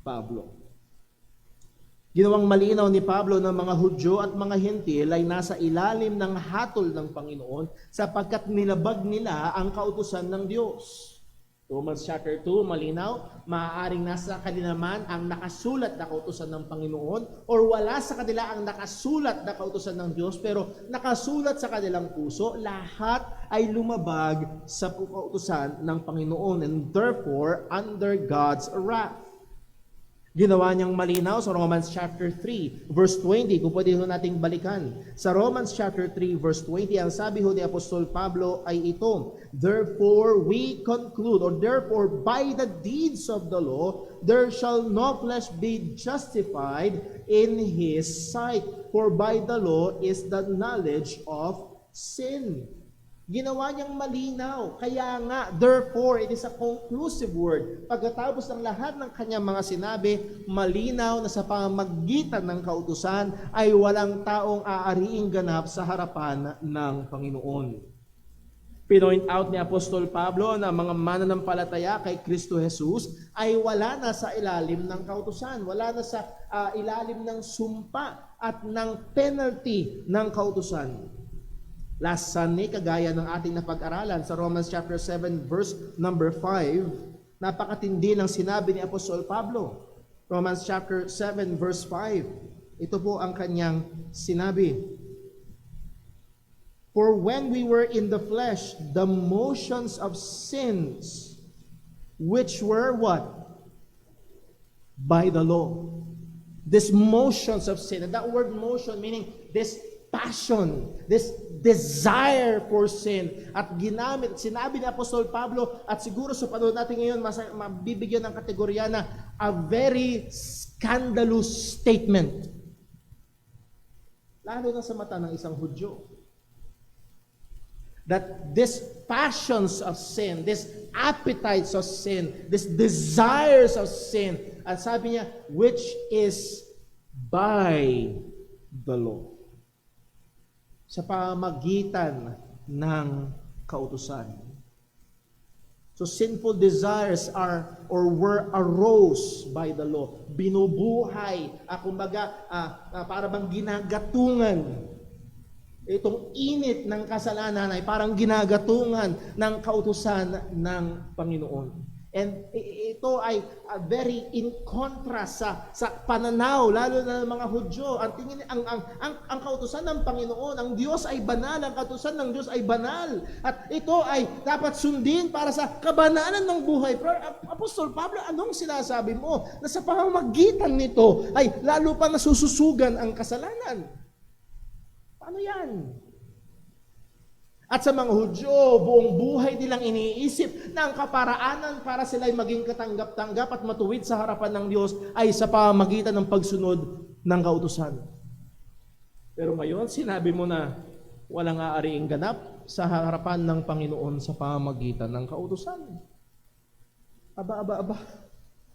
Pablo. Ginawang malinaw ni Pablo ng mga Hudyo at mga Hentil ay nasa ilalim ng hatol ng Panginoon sapagkat nilabag nila ang kautusan ng Diyos. Romans chapter 2, malinaw, maaaring nasa kanila man ang nakasulat na kautusan ng Panginoon or wala sa kanila ang nakasulat na kautusan ng Diyos pero nakasulat sa kanilang puso, lahat ay lumabag sa kautusan ng Panginoon and therefore under God's wrath. Ginawa niyang malinaw sa Romans chapter 3, verse 20. Kung pwede ho nating balikan. Sa Romans chapter 3, verse 20, ang sabi ho ni Apostol Pablo ay ito, therefore we conclude, or therefore by the deeds of the law, there shall no flesh be justified in his sight. For by the law is the knowledge of sin. Ginawa niyang malinaw. Kaya nga, therefore, it is a conclusive word. Pagkatapos ng lahat ng kanyang mga sinabi, malinaw na sa pamamagitan ng kautusan ay walang taong aariing ganap sa harapan ng Panginoon. Pinoint out ni Apostol Pablo na mga mananampalataya kay Kristo Jesus ay wala na sa ilalim ng kautusan, wala na sa ilalim ng sumpa at ng penalty ng kautusan. Last Sunday, kagaya ng ating napag-aralan sa Romans chapter 7 verse number 5, napakatindi ng sinabi ni Apostol Pablo. Romans chapter 7 verse 5. Ito po ang kanyang sinabi. For when we were in the flesh, the motions of sins, which were what? By the law. These motions of sin. And that word motion meaning this passion, this desire for sin. At ginamit, sinabi ni Apostol Pablo, at siguro sa panahon natin ngayon, mabibigyan ng kategorya na a very scandalous statement. Lalo na sa mata ng isang Hudyo. That these passions of sin, these appetites of sin, these desires of sin, at sabi niya, which is by the law. Sa pamagitan ng kautusan. So sinful desires are or were arose by the law. Binubuhay, kumbaga, para bang ginagatungan. Itong init ng kasalanan ay parang ginagatungan ng kautusan ng Panginoon. And ito ay very in contrast sa pananaw, lalo na ng mga Hudyo. Ang tingin, ang kautusan ng Panginoon, ang Diyos ay banal, ang kautusan ng Diyos ay banal. At ito ay dapat sundin para sa kabanalan ng buhay. Pero Apostol Pablo, anong sinasabi mo? Na sa pamamagitan nito ay lalo pa nasususugan ang kasalanan. Paano yan? At sa mga Hudyo, buong buhay nilang iniisip na ang kaparaanan para sila'y maging katanggap-tanggap at matuwid sa harapan ng Diyos ay sa pamamagitan ng pagsunod ng kautusan. Pero ngayon, sinabi mo na walang aariing ganap sa harapan ng Panginoon sa pamamagitan ng kautusan. Aba.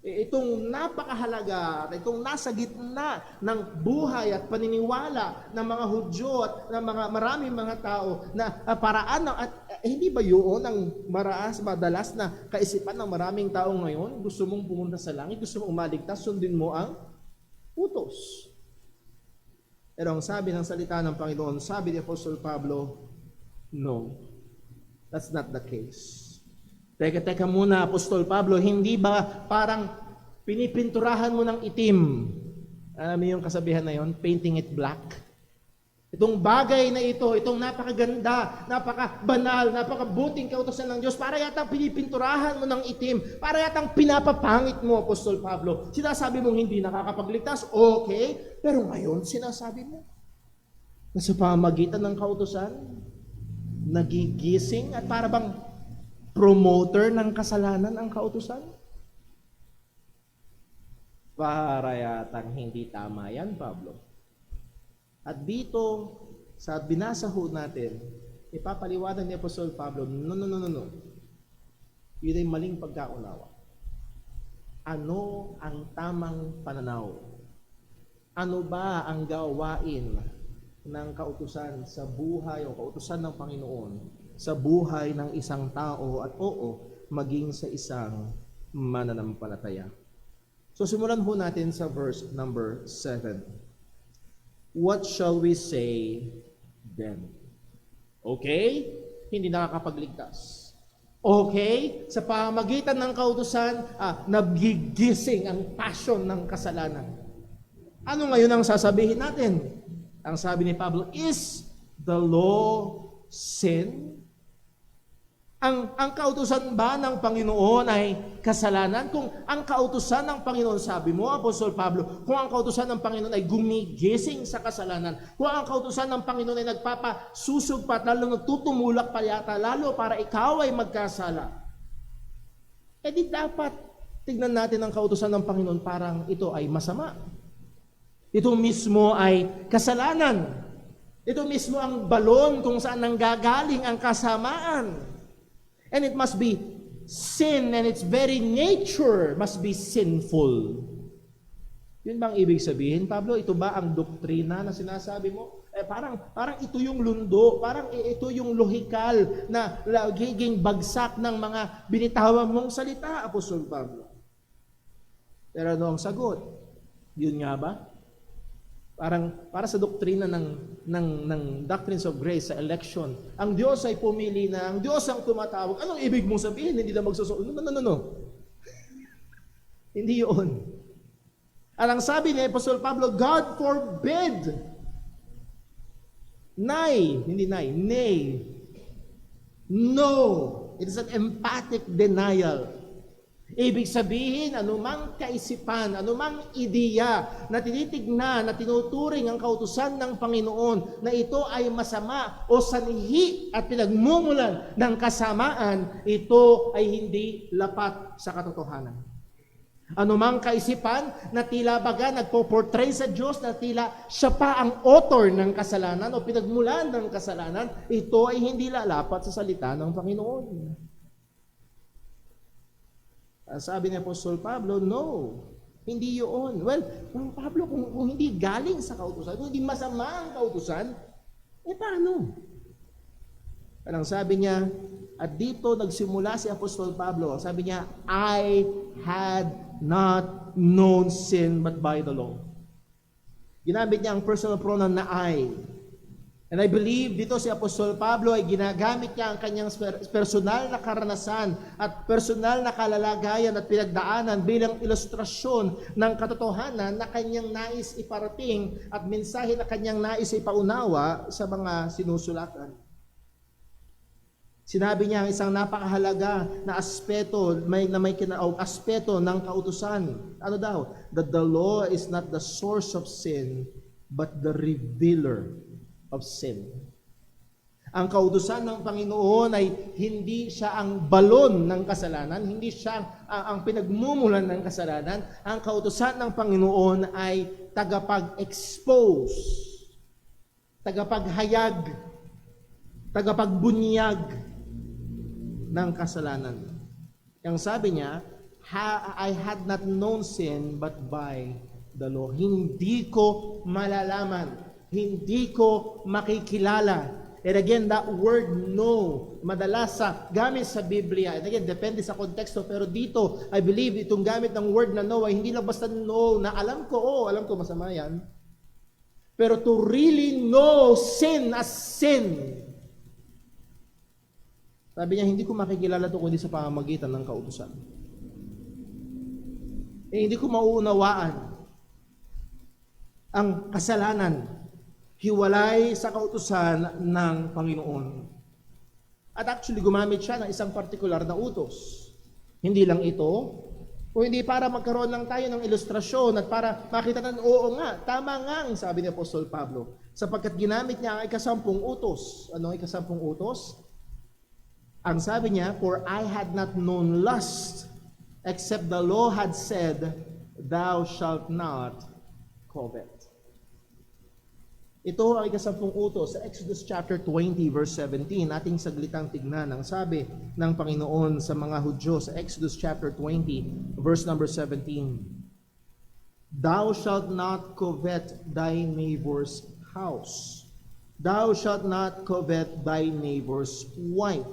Itong napakahalaga, itong nasa gitna ng buhay at paniniwala ng mga Hudyo at ng mga maraming mga tao na paraan at hindi ba yun ang madalas na kaisipan ng maraming tao ngayon? Gusto mong pumunta sa langit, gusto mong umaligtas, sundin mo ang utos. Pero ang sabi ng salita ng Panginoon, sabi ni Apostol Pablo, no, that's not the case. Teka muna, Apostol Pablo, hindi ba parang pinipinturahan mo ng itim? Alam mo yung kasabihan na yon, painting it black? Itong bagay na ito, itong napakaganda, napakabanal, napakabuting kautusan ng Diyos, para yatang pinipinturahan mo ng itim, para yatang pinapapangit mo, Apostol Pablo. Sinasabi mong hindi nakakapagligtas, okay, pero ngayon sinasabi mo na sa pamagitan ng kautusan, nagigising at para bang promoter ng kasalanan ang kautusan? Para yatang hindi tama yan, Pablo. At dito, sa binasa ho natin, ipapaliwanag ni Apostol Pablo, no. Yun ay maling pagkaunawa. Ano ang tamang pananaw? Ano ba ang gawain ng kautusan sa buhay o kautusan ng Panginoon sa buhay ng isang tao at maging sa isang mananampalataya. So simulan ho natin sa verse number 7. What shall we say then? Okay, hindi nakakapagligtas. Okay, sa pamagitan ng kautusan, nagigising ang passion ng kasalanan. Ano ngayon ang sasabihin natin? Ang sabi ni Pablo, is the law sin? Ang kautusan ba ng Panginoon ay kasalanan? Kung ang kautusan ng Panginoon, sabi mo, Apostol Pablo, kung ang kautusan ng Panginoon ay gumigising sa kasalanan, kung ang kautusan ng Panginoon ay nagpapasusog pa at lalo nagtutumulak pa yata, lalo para ikaw ay magkasala, di dapat tignan natin ang kautusan ng Panginoon parang ito ay masama. Ito mismo ay kasalanan. Ito mismo ang balon kung saan nanggagaling ang kasamaan. And it must be sin, and its very nature must be sinful. Yun bang ibig sabihin, Pablo? Ito ba ang doktrina na sinasabi mo? Parang ito yung lundo, parang ito yung lohikal na lagiging bagsak ng mga binitawan mong salita, Apostol Pablo. Pero ano ang sagot? Yun nga ba? Para sa doktrina ng doctrines of grace sa election, ang Diyos ay pumili na, ang Diyos ang tumatawag. Anong ibig mong sabihin? Hindi na magsusunod. No. Hindi yun. At ang sabi ni Apostol Pablo, God forbid. Nay. No. It is an emphatic denial. Ibig sabihin, anumang kaisipan, anumang ideya na tinitignan, na tinuturing ang kautusan ng Panginoon na ito ay masama o sanhi at pinagmumulan ng kasamaan, ito ay hindi lapat sa katotohanan. Anumang kaisipan na tila baga nagpo-portray sa Diyos na tila siya pa ang author ng kasalanan o pinagmulan ng kasalanan, ito ay hindi lalapat sa salita ng Panginoon. Sabi ni Apostol Pablo, no, hindi yun. Well, Pablo, kung hindi galing sa kautusan, kung hindi masama ang kautusan, paano? Parang sabi niya, at dito nagsimula si Apostol Pablo, sabi niya, I had not known sin but by the law. Ginamit niya ang personal pronoun na I. And I believe dito si Apostol Pablo ay ginagamit niya ang kanyang personal na karanasan at personal na kalalagayan at pinagdaanan bilang ilustrasyon ng katotohanan na kanyang nais iparating at mensahe na kanyang nais ipaunawa sa mga sinusulatan. Sinabi niya ang isang napakahalaga na aspeto, aspeto ng kautusan. Ano daw? That the law is not the source of sin, but the revealer of sin. Ang kautusan ng Panginoon ay hindi siya ang balon ng kasalanan, hindi siya ang pinagmumulan ng kasalanan. Ang kautusan ng Panginoon ay tagapag-expose, tagapaghayag, tagapagbunyag ng kasalanan. Yang sabi niya, I had not known sin but by the law. Hindi ko malalaman, hindi ko makikilala. And again, that word know, madalas gamit sa Biblia. And again, depende sa konteksto. Pero dito, I believe, itong gamit ng word na know ay hindi lang basta know na alam ko masama yan. Pero to really know sin as sin. Sabi niya, hindi ko makikilala ito kundi sa pamamagitan ng kautusan. Hindi ko mauunawaan ang kasalanan hiwalay sa kautusan ng Panginoon. At actually, gumamit siya ng isang partikular na utos. Hindi lang ito, o hindi para magkaroon lang tayo ng ilustrasyon at para makita na, oo nga, tama nga ang sabi ni Apostol Pablo, sapagkat ginamit niya ang ikasampung utos. Ano ang ikasampung utos? Ang sabi niya, for I had not known lust, except the law had said, thou shalt not covet. Ito ang ikasampung utos sa Exodus chapter 20 verse 17. Ating saglitang tignan ang sabi ng Panginoon sa mga Hudyo sa Exodus chapter 20 verse number 17. Thou shalt not covet thy neighbor's house. Thou shalt not covet thy neighbor's wife,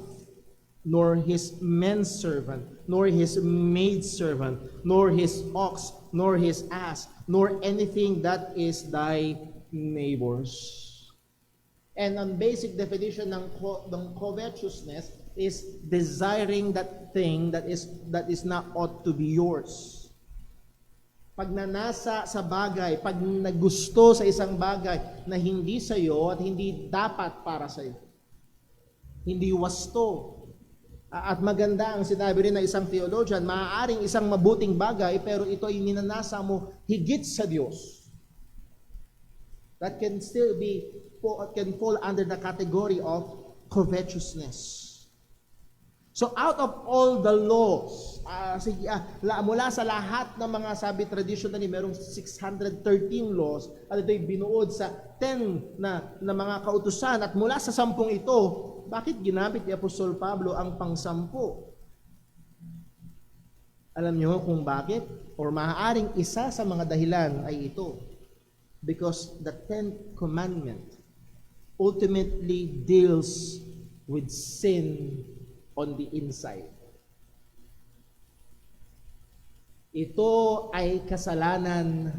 nor his manservant, nor his maidservant, nor his ox, nor his ass, nor anything that is thy neighbors. And ang basic definition ng covetousness is desiring that thing that is not ought to be yours. Pag nanasa sa bagay, pag nagusto sa isang bagay na hindi sa iyo at hindi dapat para sa iyo. Hindi wasto. At maganda ang sinabi rin ng isang theologian, maaaring isang mabuting bagay pero ito ay ninanasa mo higit sa Diyos. That can still can fall under the category of covetousness. So out of all the laws, mula sa lahat ng mga sabi traditionally, merong 613 laws at ito'y binuod sa 10 na mga kautusan. At mula sa 10 ito, bakit ginamit ni Apostol Pablo ang pang-10? Alam niyo kung bakit? Or maaaring isa sa mga dahilan ay ito. Because the 10th commandment ultimately deals with sin on the inside. Ito ay kasalanan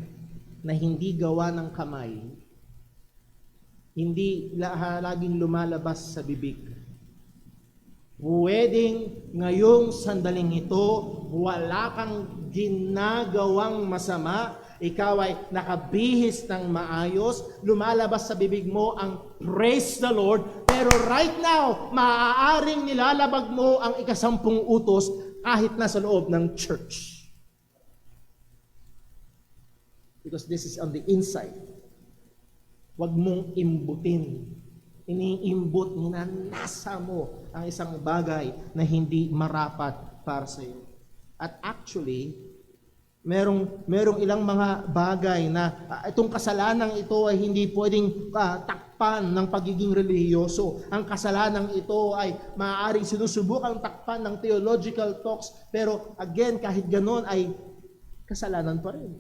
na hindi gawa ng kamay, hindi laging lumalabas sa bibig. Pwedeng ngayong sandaling ito, wala kang ginagawang masama, ikaw ay nakabihis ng maayos, lumalabas sa bibig mo ang praise the Lord, pero right now, maaaring nilalabag mo ang ika-10 utos kahit nasa loob ng church. Because this is on the inside. Huwag mong imbutin. Iniimbut, ninanasa mo ang isang bagay na hindi marapat para sa iyo. At actually, merong ilang mga bagay na itong kasalanang ito ay hindi pwedeng takpan ng pagiging relihiyoso. Ang kasalanang ito ay maaaring sinusubukang takpan ng theological talks, pero again, kahit ganon ay kasalanan pa rin.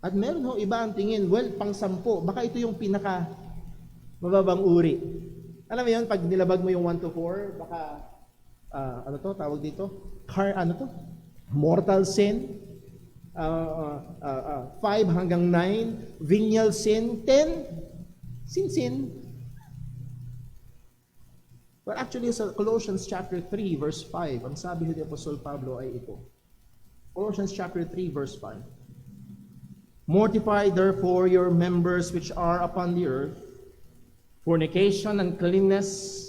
At meron ho iba ang tingin, well, pang-10, baka ito yung pinaka mababang uri. Alam mo yun, pag nilabag mo yung 1 to 4, baka tawag dito? Mortal sin, 5 hanggang 9, venial sin, 10, sin. But actually sa Colossians chapter 3 verse 5, ang sabi ni Apostol Pablo ay ito. Colossians chapter 3 verse 5. Mortify therefore your members which are upon the earth, fornication, uncleanness.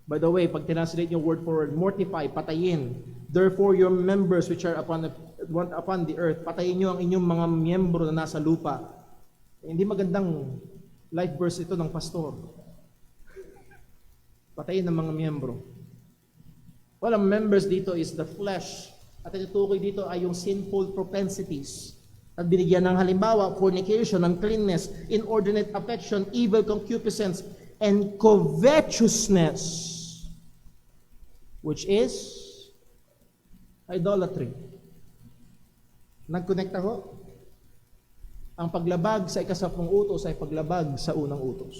By the way, pag tinranslate yung word for word, mortify, patayin. Therefore, your members which are upon the earth, patayin nyo ang inyong mga miyembro na nasa lupa. Hindi magandang life verse ito ng pastor. Patayin ng mga miyembro. Well, ang members dito is the flesh. At itutukoy dito ay yung sinful propensities. At binigyan ng halimbawa, fornication, uncleanness, inordinate affection, evil concupiscence, and covetousness, which is idolatry. Nagkonekta ho? Ang paglabag sa ika-10 utos ay paglabag sa unang utos.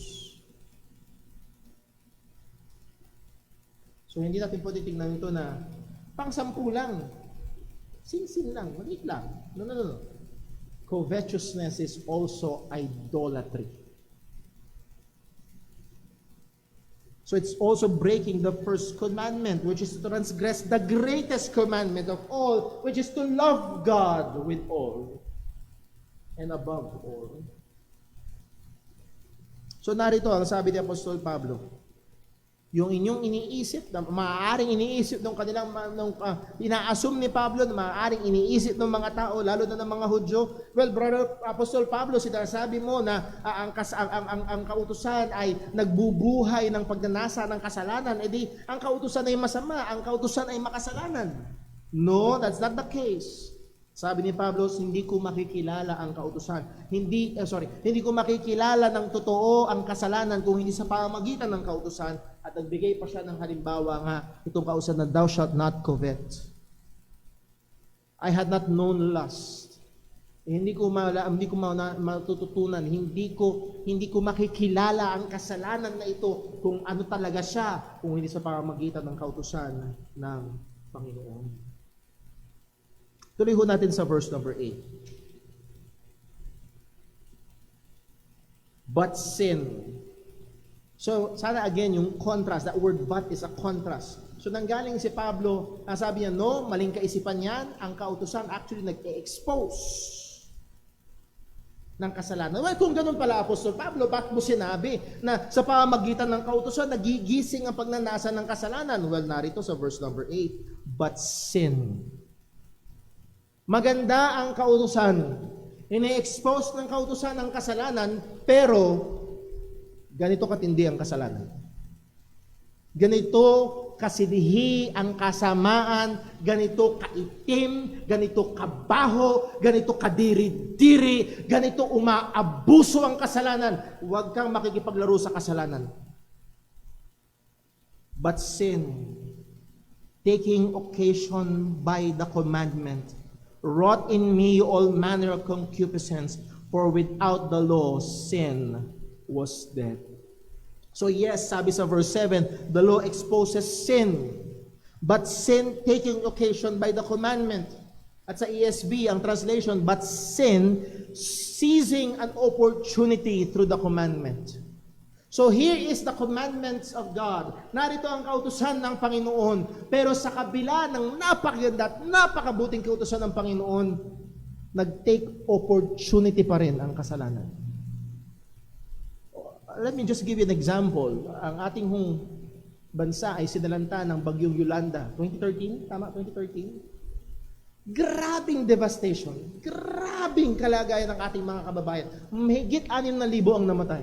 So hindi natin pwede tingnan ito na pang-10 lang. Sin lang, maliit lang. No. Covetousness is also idolatry. So it's also breaking the first commandment, which is to transgress the greatest commandment of all, which is to love God with all and above all. So narito ang sabi ni Apostol Pablo, yung inyong iniisip, na maaaring iniisip ng kanilang, ina-assume ni Pablo na maaaring iniisip ng mga tao, lalo na ng mga Hudyo. Well, brother Apostol Pablo, sinasabi mo na ang kautusan ay nagbubuhay ng pagnanasa ng kasalanan. E di, ang kautusan ay masama, ang kautusan ay makasalanan. No, that's not the case. Sabi ni Pablo, hindi ko makikilala ang kautusan. Hindi ko makikilala ng totoo ang kasalanan kung hindi sa pamamagitan ng kautusan. At nagbigay pa siya ng halimbawa nga itong kautusan na thou shalt not covet. I had not known lust. Hindi ko matututunan, hindi ko makikilala ang kasalanan na ito kung ano talaga siya kung hindi sa pamamagitan ng kautusan ng Panginoon. Tuloy ho natin sa verse number 8. But sin. So, sana again, yung contrast, that word but is a contrast. So, nanggaling si Pablo, sabi niya, no, maling kaisipan yan, ang kautusan actually nag-expose ng kasalanan. Well, kung ganun pala, Apostol Pablo, bakit mo sinabi na sa pamamagitan ng kautusan, nagigising ang pagnanasa ng kasalanan? Well, narito sa verse number 8, but sin. Maganda ang kautusan. Ini-expose ng kautusan ang kasalanan, pero ganito katindi ang kasalanan. Ganito kasidhi ang kasamaan, ganito kaitim, ganito kabaho, ganito kadiri-diri, ganito umaabuso ang kasalanan. Huwag kang makikipaglaro sa kasalanan. But sin, taking occasion by the commandment, wrought in me all manner of concupiscence, for without the law, sin was dead. So yes, sabi sa verse 7, the law exposes sin, but sin taking occasion by the commandment. At sa ESV, ang translation, but sin seizing an opportunity through the commandment. So here is the commandments of God. Narito ang kautusan ng Panginoon. Pero sa kabila ng napakaganda at napakabuting kautusan ng Panginoon, nag-take opportunity pa rin ang kasalanan. Let me just give you an example. Ang ating bansa ay sinalanta ng bagyong Yolanda. 2013? Tama, 2013? Grabing devastation. Grabing kalagayan ng ating mga kababayan. Mahigit 6,000 ang namatay.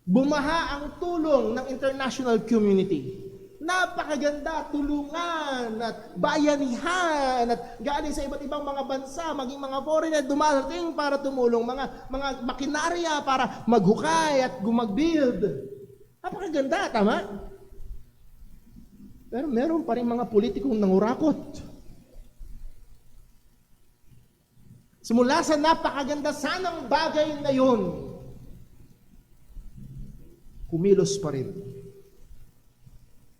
Bumaha ang tulong ng international community. Napakaganda, tulungan at bayanihan at galing sa iba't ibang mga bansa, maging mga foreigner dumarating para tumulong, mga makinarya para maghukay at gumag-build. Napakaganda, tama? Pero meron pa rin mga politikong nangurakot. Simula sa napakaganda sanang bagay na yun, kumilos pa rin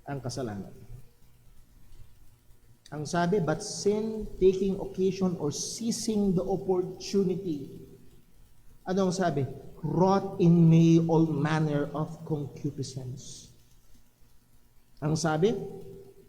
ang kasalanan. Ang sabi, but sin taking occasion or seizing the opportunity. Ano ang sabi? Wrought in me all manner of concupiscence. Ang sabi,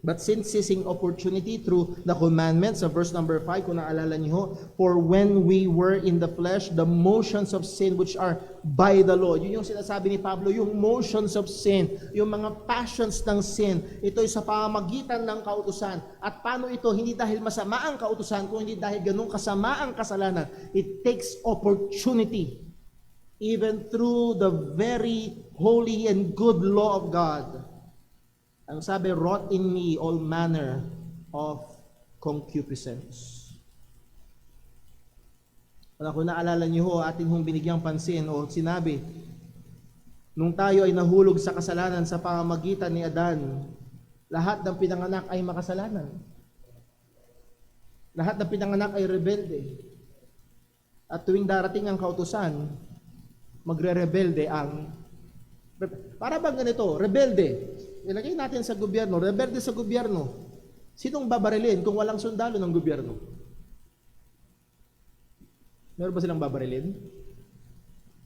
but sin seizing opportunity through the commandments, sa verse number 5, kung naalala niyo, for when we were in the flesh, the motions of sin which are by the law. Yun yung sinasabi ni Pablo, yung motions of sin, yung mga passions ng sin, ito ay sa pamamagitan ng kautusan. At paano ito? Hindi dahil masama ang kautusan, kung hindi dahil ganun kasama ang kasalanan. It takes opportunity, even through the very holy and good law of God. Ang sabi, wrought in me all manner of concupiscence. Kung naalala niyo ho, ating binigyang pansin o sinabi, nung tayo ay nahulog sa kasalanan sa pamamagitan ni Adan, lahat ng pinanganak ay makasalanan. Lahat ng pinanganak ay rebelde. At tuwing darating ang kautusan, magre-rebelde ang... Para bang ganito, rebelde. Ilagay natin sa gobyerno, rebelde sa gobyerno. Sinong babarilin kung walang sundalo ng gobyerno? Meron ba silang babarilin?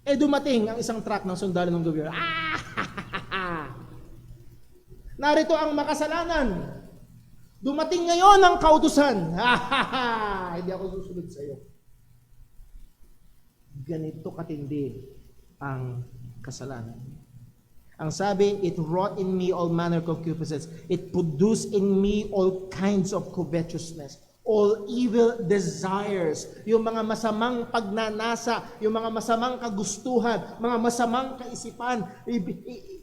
Dumating ang isang truck ng sundalo ng gobyerno. Narito ang makasalanan. Dumating ngayon ang kautusan. Hindi ako susunod sa iyo. Ganito katindi ang kasalanan. Ang sabi, it wrought in me all manner of concupiscence. It produced in me all kinds of covetousness, all evil desires, yung mga masamang pagnanasa, yung mga masamang kagustuhan, mga masamang kaisipan,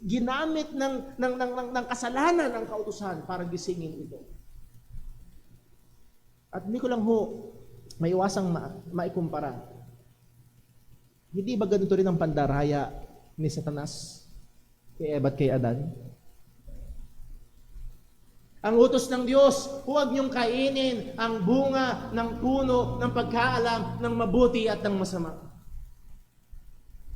ginamit ng kasalanan ang kautusan para gisingin ito. At hindi ko lang maiwasang maikumpara. Hindi ba ganito rin ang pandaraya ni Satanas kay Eva at kay Adan? Ang utos ng Diyos, huwag niyong kainin ang bunga ng puno ng pagkaalam ng mabuti at ng masama.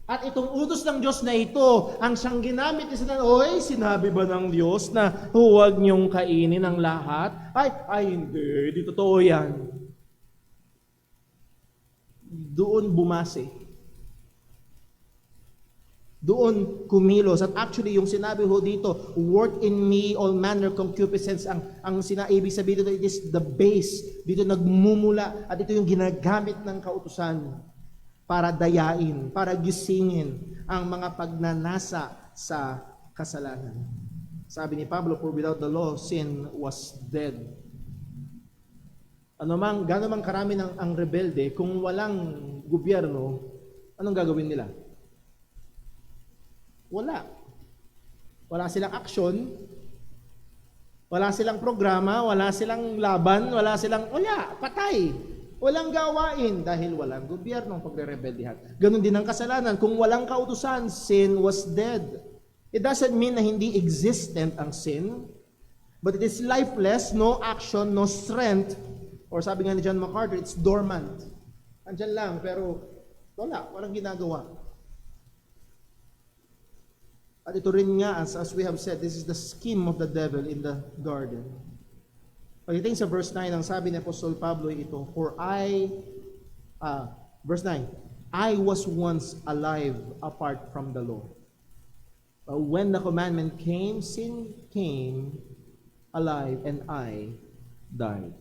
At itong utos ng Diyos na ito, ang siyang ginamit ni Satan, sinabi ba ng Diyos na huwag niyong kainin ang lahat? Ay hindi, di totoo yan. Doon bumase Doon kumilos. At actually, yung sinabi ho dito, work in me all manner concupiscence, ang ibig sabihin dito, it is the base. Dito nagmumula at ito yung ginagamit ng kautusan para dayain, para gisingin ang mga pagnanasa sa kasalanan. Sabi ni Pablo, for without the law, sin was dead. Gano'n mang karami ang rebelde, kung walang gobyerno, anong gagawin nila? Wala. Wala silang aksyon, wala silang programa, wala silang laban, wala, patay. Walang gawain dahil walang gobyerno ang pagre-rebeldehan. Ganon din ang kasalanan. Kung walang kautusan, sin was dead. It doesn't mean na hindi existent ang sin, but it is lifeless, no action, no strength. Or sabi nga ni John MacArthur, it's dormant. Andyan lang, pero walang ginagawa. At ito rin nga, as we have said, this is the scheme of the devil in the garden. Pagdating sa verse 9, ang sabi ni Apostol Pablo ito, verse 9, I was once alive apart from the law. But when the commandment came, sin came alive and I died.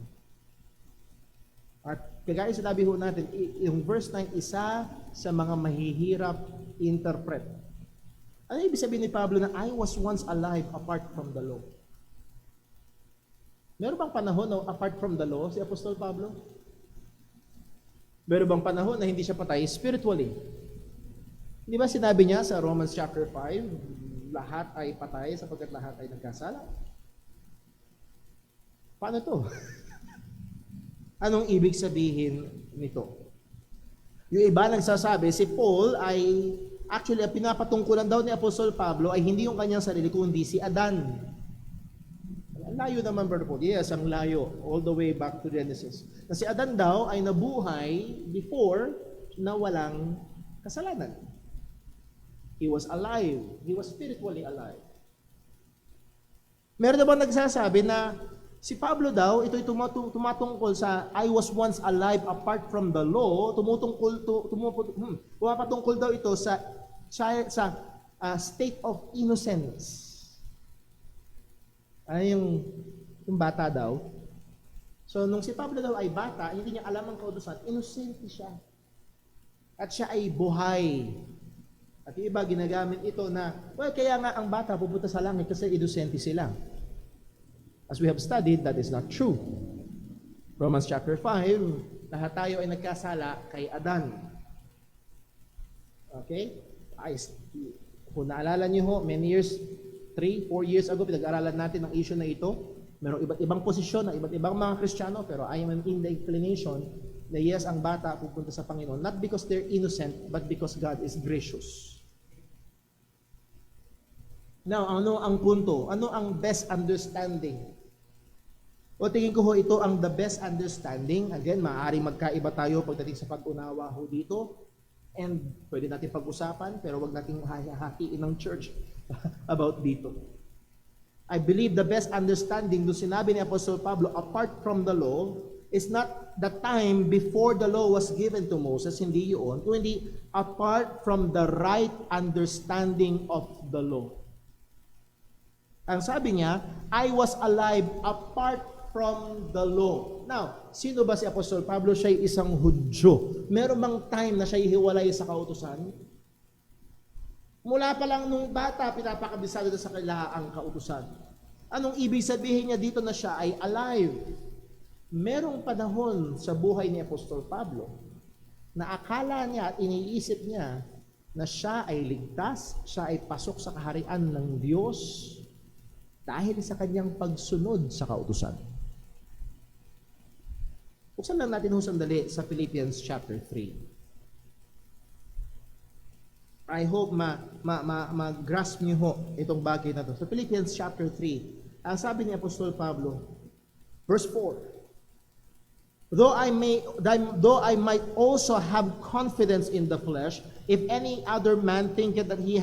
At kagaya sinabi ho natin, yung verse 9, isa sa mga mahihirap interpret. Ano ibig sabihin ni Pablo na I was once alive apart from the law? Meron bang panahon na apart from the law si Apostol Pablo? Meron bang panahon na hindi siya patay spiritually? Di ba sinabi niya sa Romans chapter 5, lahat ay patay sapagkat lahat ay nagkasala? Paano to? Anong ibig sabihin nito? Yung iba nagsasabi, si Paul ay actually, ang pinapatungkulan daw ni Apostol Pablo ay hindi yung kanyang sarili, kundi si Adan. Ang layo naman, Brother Paul. Yes, ang layo. All the way back to Genesis. Na si Adan daw ay nabuhay before na walang kasalanan. He was alive. He was spiritually alive. Meron na ba nagsasabi na si Pablo daw, ito'y tumatungkol sa I was once alive apart from the law, pumapatungkol daw ito sa state of innocence. Ano yung bata daw? So, nung si Pablo daw ay bata, hindi niya alam ang kautusan, innocent siya. At siya ay buhay. At yung iba, ginagamit ito na, kaya nga ang bata pupunta sa langit kasi innocent sila. As we have studied, that is not true. Romans chapter 5, lahat tayo ay nagkasala kay Adan. Okay? Kung naalala niyo ho, many years, 3-4 years ago, pinag-aralan natin ang issue na ito. Merong iba't ibang posisyon ng iba't ibang mga Kristiyano, pero I am in the inclination na yes, ang bata pupunta sa Panginoon, not because they're innocent, but because God is gracious. Now, ano ang punto? Ano ang best understanding? O tingin ko ho ito ang the best understanding. Again, maaaring magkaiba tayo pagdating sa pag-unawa ho dito. And pwede natin pag-usapan, pero wag nating hahatiin ng church about dito. I believe the best understanding doon sinabi ni Apostol Pablo, apart from the law, is not the time before the law was given to Moses, hindi yun, kundi apart from the right understanding of the law. Ang sabi niya, I was alive apart from the law. Now, sino ba si Apostol Pablo? Siya ay isang Hudyo. Meron bang time na siya hiwalay sa kautusan? Mula pa lang nung bata, pinapakabisado na sa kanila ang kautusan. Anong ibig sabihin niya dito na siya ay alive? Merong panahon sa buhay ni Apostol Pablo na akala niya at iniisip niya na siya ay ligtas, siya ay pasok sa kaharian ng Diyos dahil sa kanyang pagsunod sa kautusan. Buksan lang natin ho sandali sa Philippians chapter 3. I hope ma-grasp niyo ho itong bagay na to. Sa Philippians chapter 3, ang sabi ni Apostol Pablo, verse 4, Though I might also have confidence in the flesh, if any other man thinketh that he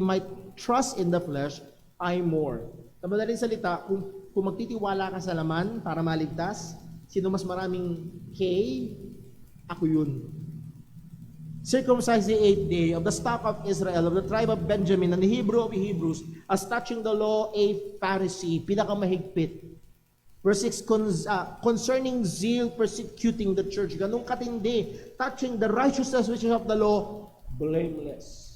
might trust in the flesh, I more. Sa madaling salita, kung magtitiwala ka sa laman para maligtas, sino mas maraming K? Ako yun. circumcised the eighth day, of the stock of Israel, of the tribe of Benjamin, and the Hebrew of Hebrews, as touching the law, a Pharisee, pinakamahigpit. Verse 6, concerning zeal, persecuting the church, ganun katindi, touching the righteousness which is of the law, blameless.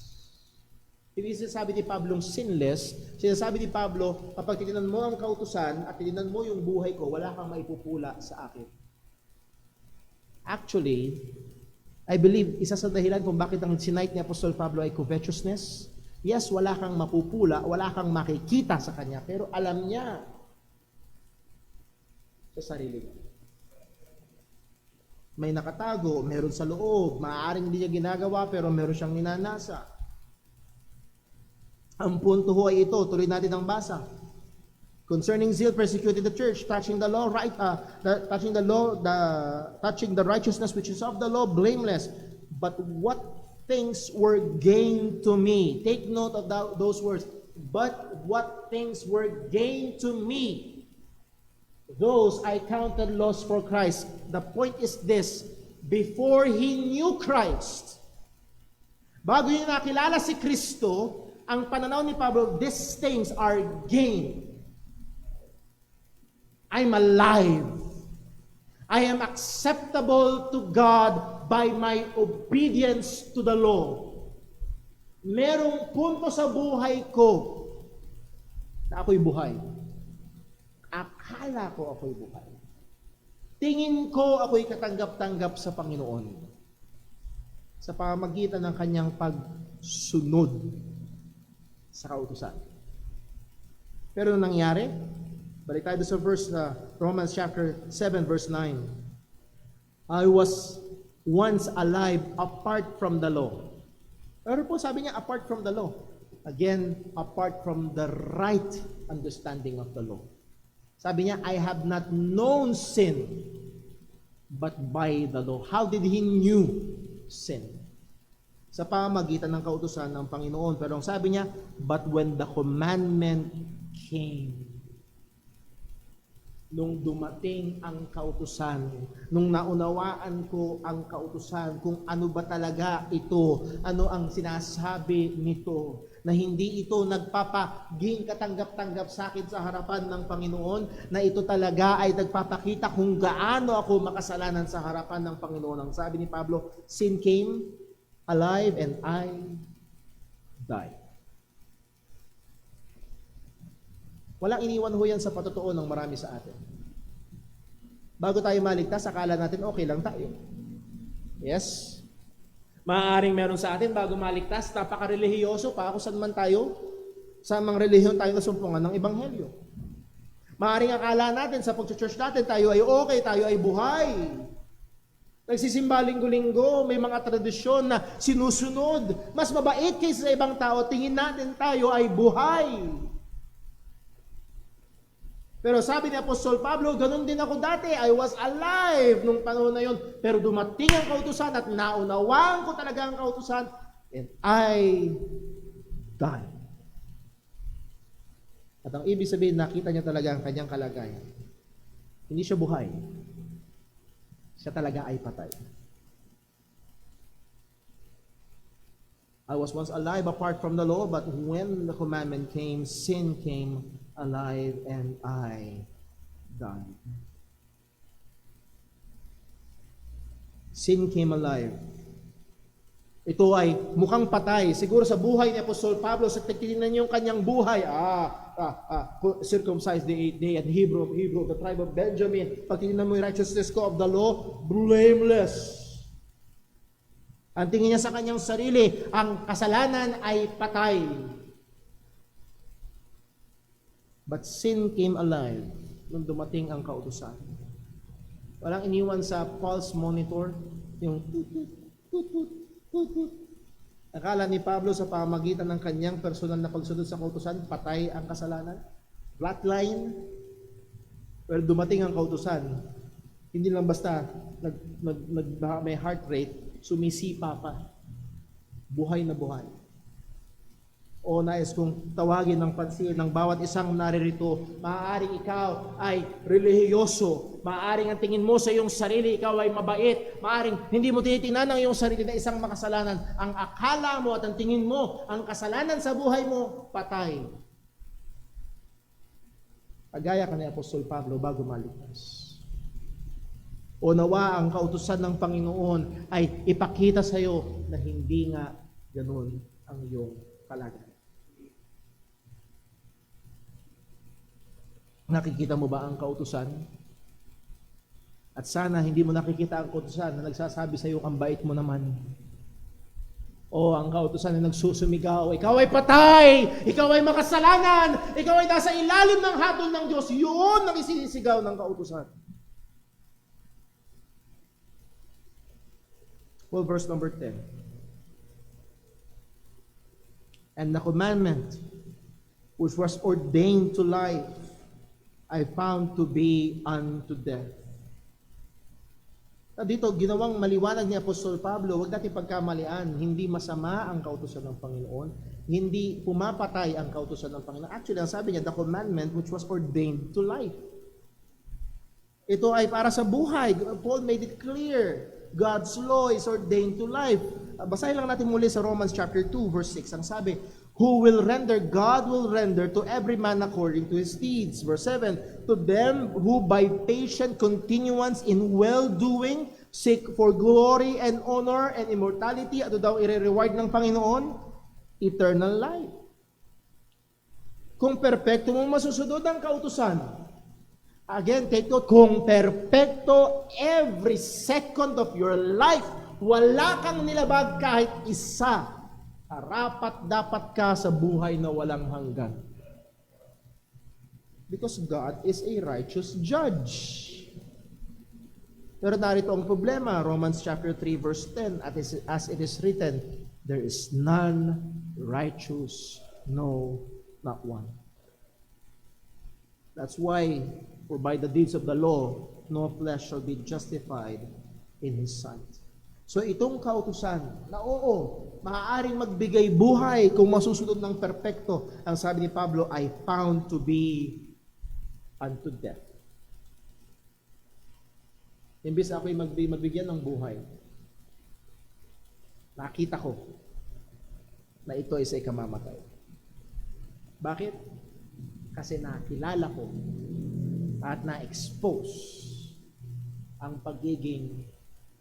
Hindi sinasabi ni Pablo sinless, sinasabi ni Pablo, kapag tininan mo ang kautusan at tininan mo yung buhay ko, wala kang maipupula sa akin. Actually, I believe, isa sa dahilan kung bakit ang sinight ni Apostol Pablo ay covetousness. Yes, wala kang mapupula, wala kang makikita sa kanya, pero alam niya sa sarili niya. May nakatago, meron sa loob, maaaring hindi niya ginagawa, pero meron siyang ninanasa. Ang punto ho ay ito, tuloy natin ang basa. Concerning zeal, persecuted the church, touching the law, touching the righteousness which is of the law, blameless. But what things were gained to me? Take note of those words. But what things were gained to me? Those I counted loss for Christ. The point is this: before he knew Christ, bago niya nakilala si Kristo, ang pananaw ni Pablo, these things are gain. I'm alive. I am acceptable to God by my obedience to the law. Merong punto sa buhay ko na ako'y buhay. Akala ko ako'y buhay. Tingin ko ako'y katanggap-tanggap sa Panginoon sa pamamagitan ng kanyang pagsunod sa kautusan. Pero nung nangyari, balik tayo sa Romans chapter 7 verse 9. I was once alive apart from the law. Pero po sabi niya apart from the law. Again, apart from the right understanding of the law. Sabi niya, I have not known sin but by the law. How did he knew sin? Sa pamamagitan ng kautusan ng Panginoon. Pero ang sabi niya, but when the commandment came, nung dumating ang kautusan, nung naunawaan ko ang kautusan, kung ano ba talaga ito, ano ang sinasabi nito, na hindi ito nagpapaging katanggap-tanggap sa akin sa harapan ng Panginoon, na ito talaga ay nagpapakita kung gaano ako makasalanan sa harapan ng Panginoon. Ang sabi ni Pablo, sin came alive and I died. Walang iniwan ho yan sa patotoo ng marami sa atin. Bago tayo maligtas, akala natin okay lang tayo. Yes? Maaaring meron sa atin bago maligtas, napaka-relihiyoso pa ako saan man tayo, sa mga relihiyon tayo nasumpungan ng Ebanghelyo. Maaaring akala natin sa pag-church natin, tayo ay okay, tayo ay buhay. Nagsisimba linggo-linggo, may mga tradisyon na sinusunod. Mas mabait kaysa sa ibang tao, tingin natin tayo ay buhay. Pero sabi ni Apostol Pablo, ganun din ako dati. I was alive nung panahon na yon. Pero dumating ang kautusan at naunawaan ko talaga ang kautusan and I died. At ang ibig sabihin, nakita niya talaga ang kanyang kalagayan. Hindi siya buhay. Siya talaga ay patay. I was once alive apart from the law, but when the commandment came, sin came alive and I died. Sin came alive. Ito ay mukhang patay. Siguro sa buhay ni Apostol Pablo, sa tingnan niyo yung kanyang buhay, circumcised the eighth day, and Hebrew, the tribe of Benjamin. Pag tingnan mo yung righteousness ko of the law, blameless. Ang tingin niya sa kanyang sarili, ang kasalanan ay patay. But sin came alive nung dumating ang kautusan. Walang iniwan sa pulse monitor, yung tut-tut. Akala ni Pablo sa pamamagitan ng kanyang personal na pagsunod sa kautusan, patay ang kasalanan. Flatline. Well, dumating ang kautusan. Hindi lang basta may heart rate, sumisipa pa. Buhay na buhay. O nais kong tawagin ng pansin ng bawat isang naririto, maaaring ikaw ay relihiyoso, maaaring ang tingin mo sa iyong sarili, ikaw ay mabait, maaaring hindi mo tinitingnan ang iyong sarili na isang makasalanan. Ang akala mo at ang tingin mo, ang kasalanan sa buhay mo, patay. Pagaya ka ni Apostol Pablo bago maligtas. O nawa ang kautusan ng Panginoon ay ipakita sa iyo na hindi nga ganun ang iyong kalagayan. Nakikita mo ba ang kautusan? At sana hindi mo nakikita ang kautusan na nagsasabi sa iyo, ang bait mo naman. O ang kautusan na nagsusumigaw, ikaw ay patay, ikaw ay makasalanan, ikaw ay nasa ilalim ng hatol ng Diyos. Yun ang isinisigaw ng kautusan. Well, verse number 10. And the commandment which was ordained to life, I found to be unto death. Dito, ginawang maliwanag ni Apostol Pablo, huwag natin pagkamalian, hindi masama ang kautusan ng Panginoon, hindi pumapatay ang kautusan ng Panginoon. Actually, ang sabi niya, the commandment which was ordained to life. Ito ay para sa buhay. Paul made it clear. God's law is ordained to life. Basahin lang natin muli sa Romans chapter 2, verse 6. Ang sabi, who will render, God will render to every man according to his deeds. Verse 7, to them who by patient continuance in well-doing seek for glory and honor and immortality, ato daw i-reward ng Panginoon? Eternal life. Kung perpekto mo masusunod ang kautusan, again, take note, kung perpekto every second of your life, wala kang nilabag kahit isa, karapat dapat ka sa buhay na walang hanggan. Because God is a righteous judge. Pero narito ang problema, Romans chapter 3 verse 10, as it is written, there is none righteous, no, not one. That's why, for by the deeds of the law, no flesh shall be justified in his sight. So itong kautusan na oo, maaaring magbigay buhay kung masusunod ng perpekto, ang sabi ni Pablo, I found to be unto death. Imbis ako'y magbigyan ng buhay, nakita ko na ito ay sa ikamamatay. Bakit? Kasi nakilala ko at na-expose ang pagiging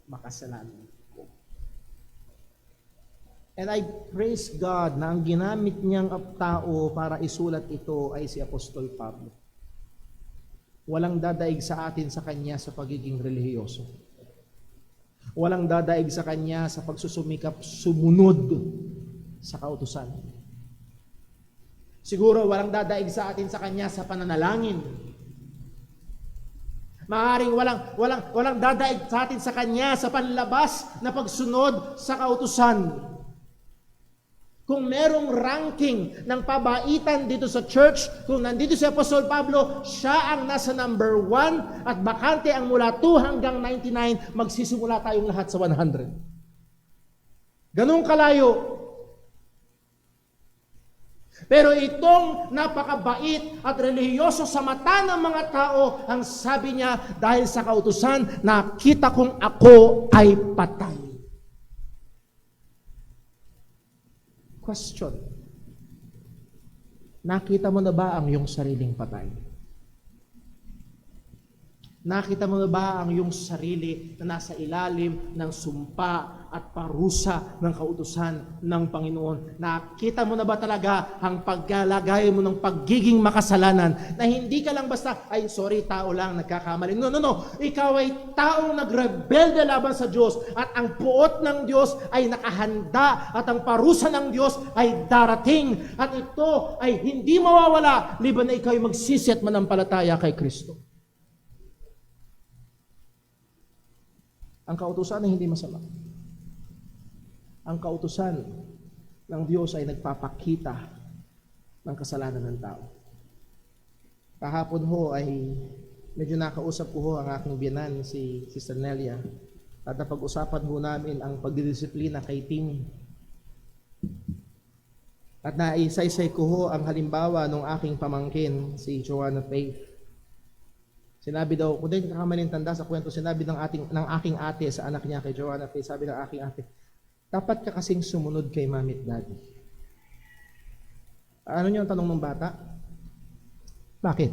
makasalanan ko. And I praise God na ang ginamit niyang tao para isulat ito ay si Apostol Pablo. Walang dadaig sa atin sa kanya sa pagiging relihiyoso. Walang dadaig sa kanya sa pagsusumikap sumunod sa kautusan. Siguro walang dadaig sa atin sa kanya sa pananalangin. Maaaring walang dadaig sa atin sa kanya sa panlabas na pagsunod sa kautusan. Kung merong ranking ng pabaitan dito sa church, kung nandito si Apostol Pablo, siya ang nasa number 1 at bakante ang mula 2 hanggang 99, magsisimula tayong lahat sa 100. Ganun kalayo. Pero itong napakabait at relihiyoso sa mata ng mga tao, ang sabi niya, dahil sa kautusan, nakita kong ako ay patay. Question. Nakita mo na ba ang iyong sariling patay? Nakita mo na ba ang iyong sarili na nasa ilalim ng sumpa at parusa ng kautusan ng Panginoon? Nakita mo na ba talaga ang pagkalagay mo ng pagiging makasalanan na hindi ka lang basta, ay sorry, tao lang, nagkakamali. No. Ikaw ay taong nagrebelde laban sa Diyos at ang puot ng Diyos ay nakahanda at ang parusa ng Diyos ay darating at ito ay hindi mawawala liban na ikaw ay magsisi at manampalataya kay Kristo. Ang kautusan ay hindi masama. Ang kautusan ng Diyos ay nagpapakita ng kasalanan ng tao. Kahapon ho ay medyo nakausap ko ho ang aking biyanan, si Sister Nelia, at napag-usapan ho namin ang pagdidisiplina kay Timmy. At naisaysay ko ho ang halimbawa ng aking pamangkin, si Joanna Faith. Sinabi daw, kung din kakamaling tanda sa kwento, sinabi ng aking ate sa anak niya kay Joanna Faith, sabi ng aking ate, dapat ka kasing sumunod kay mami at daddy. Ano niyo ang tanong ng bata? Bakit?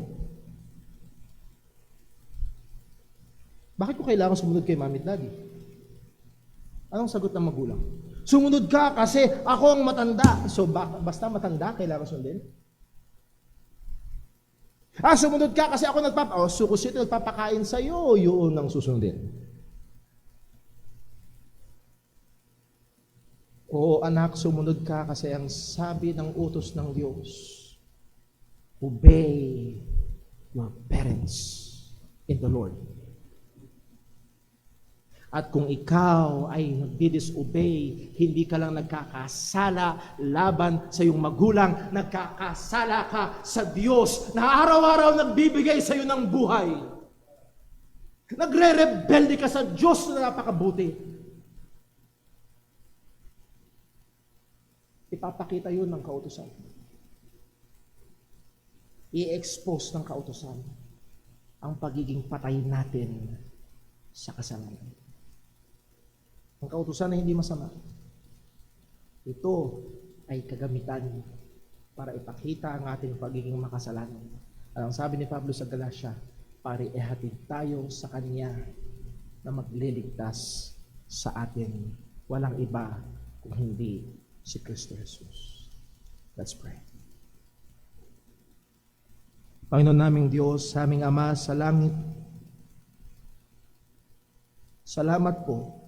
Bakit ko kailangan sumunod kay mami at daddy? Anong sagot ng magulang? Sumunod ka kasi ako ang matanda. So basta matanda, kailangan sundin? Sumunod ka kasi ako nagpapakain sa'yo, yun ang susundin. Oo anak, sumunod ka kasi ang sabi ng utos ng Diyos, obey your parents in the Lord. At kung ikaw ay nagdi-disobey, hindi ka lang nagkakasala laban sa iyong magulang, nagkakasala ka sa Diyos na araw-araw nagbibigay sa iyo ng buhay. Nagre-rebelde ka sa Diyos na napakabuti. Ipapakita yun ng kautusan. I-expose ng kautusan ang pagiging patay natin sa kasalanan. Ang kautusan na hindi masama. Ito ay kagamitan para ipakita ang ating pagiging makasalanan. Ang sabi ni Pablo sa Galatia, para ihatid tayo sa Kanya na magliligtas sa atin. Walang iba kung hindi si Kristo Jesus. Let's pray. Panginoon naming Diyos, aming Ama sa langit, salamat po.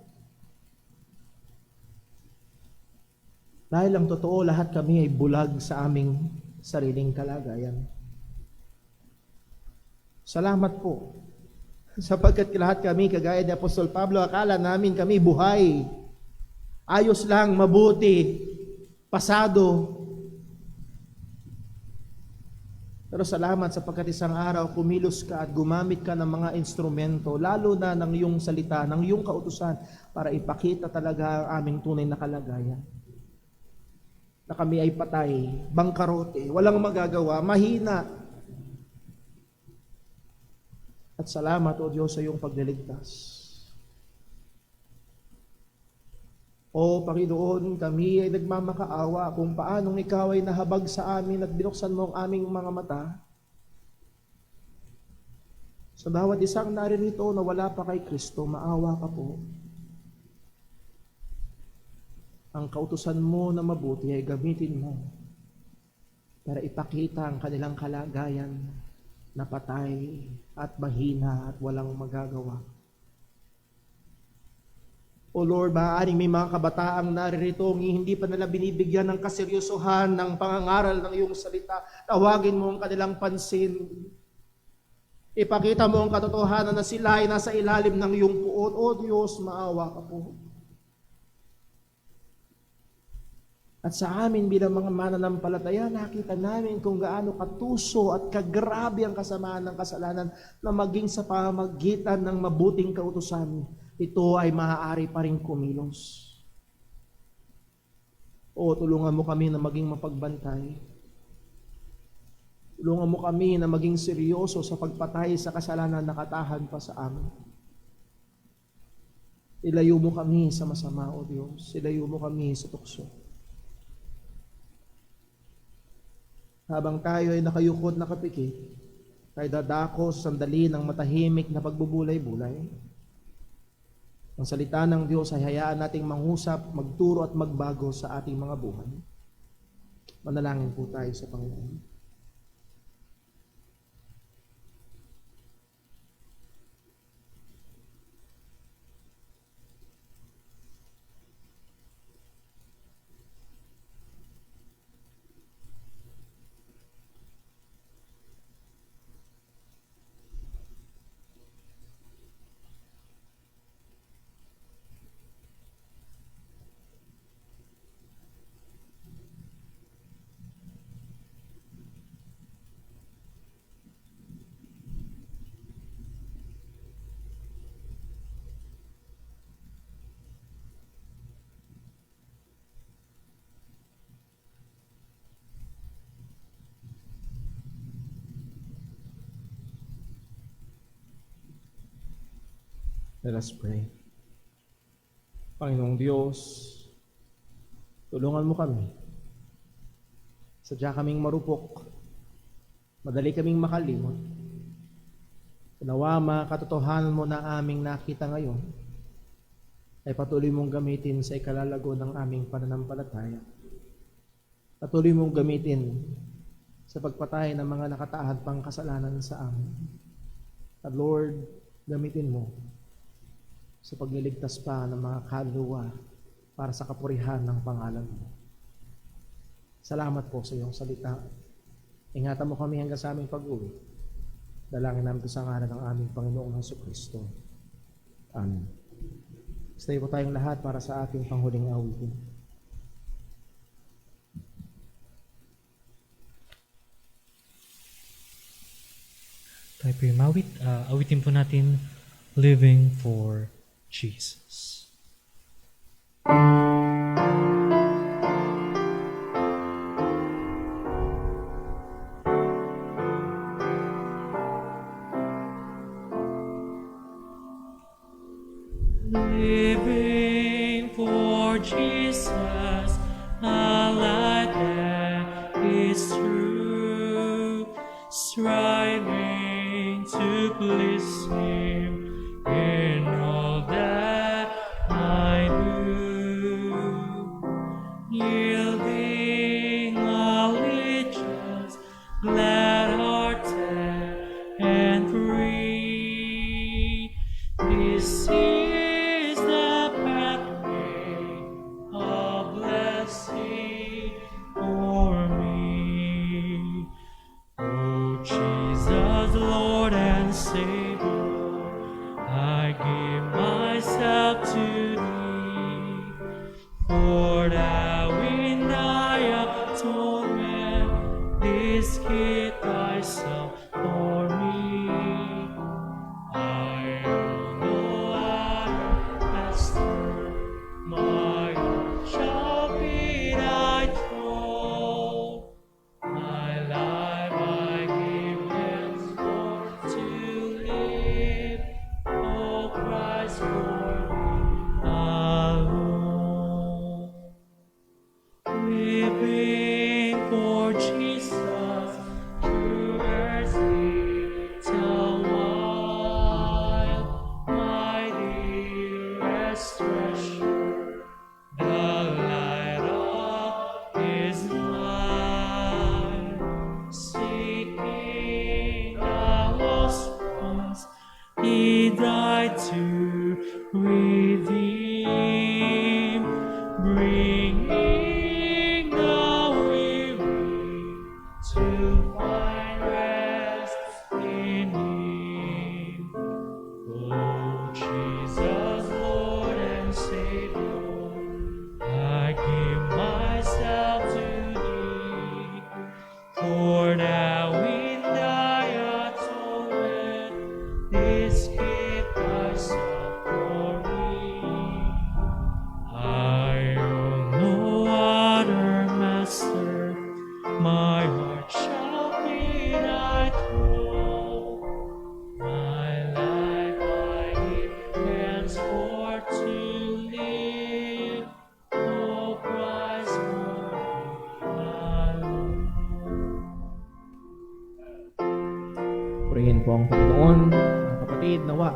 Dahil ang totoo, lahat kami ay bulag sa aming sariling kalagayan. Salamat po. Sapagkat lahat kami, kagaya ni Apostol Pablo, akala namin kami buhay. Ayos lang, mabuti, pasado. Pero salamat sapagkat isang araw, kumilos ka at gumamit ka ng mga instrumento, lalo na ng iyong salita, ng iyong kautusan, para ipakita talaga ang aming tunay na kalagayan. Na kami ay patay, bangkarote, walang magagawa, mahina. At salamat, O Diyos, sa iyong pagliligtas. O Panginoon, kami ay nagmamakaawa kung paanong ikaw ay nahabag sa amin at binuksan mo ang aming mga mata. Sa bawat isang naririto na wala pa kay Kristo, maawa ka po. Ang kautusan mo na mabuti ay gamitin mo para ipakita ang kanilang kalagayan na patay at mahina at walang magagawa. O Lord, maaaring may mga kabataang naririto hindi pa nila binibigyan ng kaseryosohan ng pangangaral ng iyong salita. Tawagin mo ang kanilang pansin. Ipakita mo ang katotohanan na sila ay nasa ilalim ng iyong puot. O Diyos, maawa ka po. At sa amin bilang mga mananampalataya, nakita namin kung gaano katuso at kagrabe ang kasamaan ng kasalanan na maging sa pamagitan ng mabuting kautusan, ito ay maaari pa rin kumilos. O tulungan mo kami na maging mapagbantay. Tulungan mo kami na maging seryoso sa pagpatay sa kasalanan na katahan pa sa amin. Ilayo mo kami sa masama, O Diyos. Ilayo mo kami sa tukso. Habang tayo ay nakayukod na kapikit, tayo dadako sa sandali ng matahimik na pagbubulay-bulay. Ang salita ng Diyos ay hayaan nating mangusap, magturo at magbago sa ating mga buhay. Manalangin po tayo sa Panginoon. Let us pray. Panginoong Diyos, tulungan mo kami. Sadya kaming marupok. Madali kaming makalimot. Nawa makatotohanan mo na aming nakita ngayon ay patuloy mong gamitin sa ikalalago ng aming pananampalataya. Patuloy mong gamitin sa pagpatay ng mga nakataahad pang kasalanan sa amin. At Lord, gamitin mo sa pagliligtas pa ng mga kaluluwa para sa kapurihan ng pangalan mo. Salamat po sa iyong salita. Ingatan mo kami hanggang sa aming pag-uwi. Dalangin namin ito sa ngalan ng aming Panginoong Jesucristo. Amen. Stay po tayong lahat para sa ating panghuling awitin. Tayo po yung mawit. Awitin po natin, Living for Jesus. Living for Jesus, a life that is true, striving to please Him in all that I do, yielding allegiance, glad hearted and free. This is the pathway of blessing for me. Oh, Jesus, Lord and Savior, I give myself to Thee. For Thou in Thy atonement didst give Thyself for me. I am no other master, my heart shall be Thy throne. My life I give henceforth to live, O Christ, for Thee alone. Living for Jesus, through earth's little while, my dearest treasure, the light of His life, seeking the lost ones, He died to redeem, bringing the weary to find rest in Him. Oh, Jesus, Lord and Savior, I give myself to Thee. For Thou in Thy atonement didst give Thyself for me. I own no other master, my heart shall be Thy throne. My life I give henceforth to live, O Christ, for Thee alone. Purihin po ang Panginoon, mga kapatid, nawa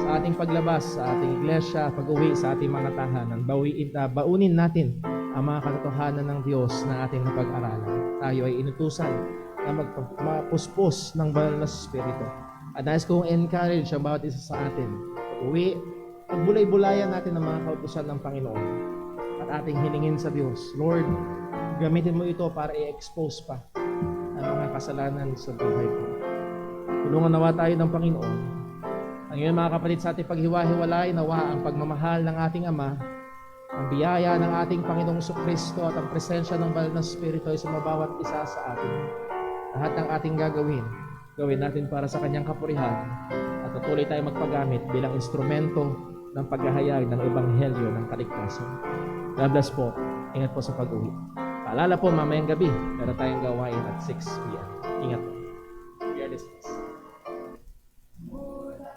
sa ating paglabas, sa ating iglesia, pag-uwi sa ating mga tahanan, baunin natin ang mga katotohanan ng Diyos na ating napag-aralan. Tayo ay inutusan na mapuspos ng banal na Espiritu. At nais kong encourage ang bawat isa sa atin. Pag-uwi, pagbulay-bulayan natin ang mga kautusan ng Panginoon at ating hiningin sa Diyos. Lord, gamitin mo ito para i-expose pa ang mga kasalanan sa buhay ko. Tulungan nawa tayo ng Panginoon. Ang iyon mga kapatid sa ating paghiwa-hiwalay, nawa ang pagmamahal ng ating Ama, ang biyaya ng ating Panginoong Jesucristo at ang presensya ng banal na Espiritu ay sumabawat isa sa atin. Lahat ng ating gawin natin para sa Kanyang kapurihan at patuloy tayong magpagamit bilang instrumento ng paghahayag ng Ebanghelyo ng kaligtasan. God bless po. Ingat po sa pag-uwi. Paalala po, mamayang gabi, meron tayong gawain at 6 p.m. Ingat po. We are dismissed.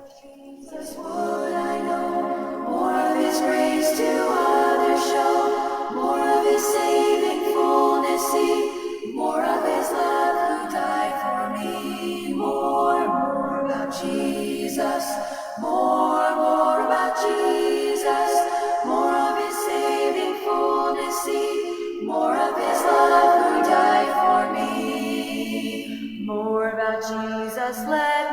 Jesus would I know. His grace to others show, more of His saving fullness see, more of His love who died for me. More about Jesus, more about Jesus, more of His saving fullness see, more of His love who died for me. More about Jesus, let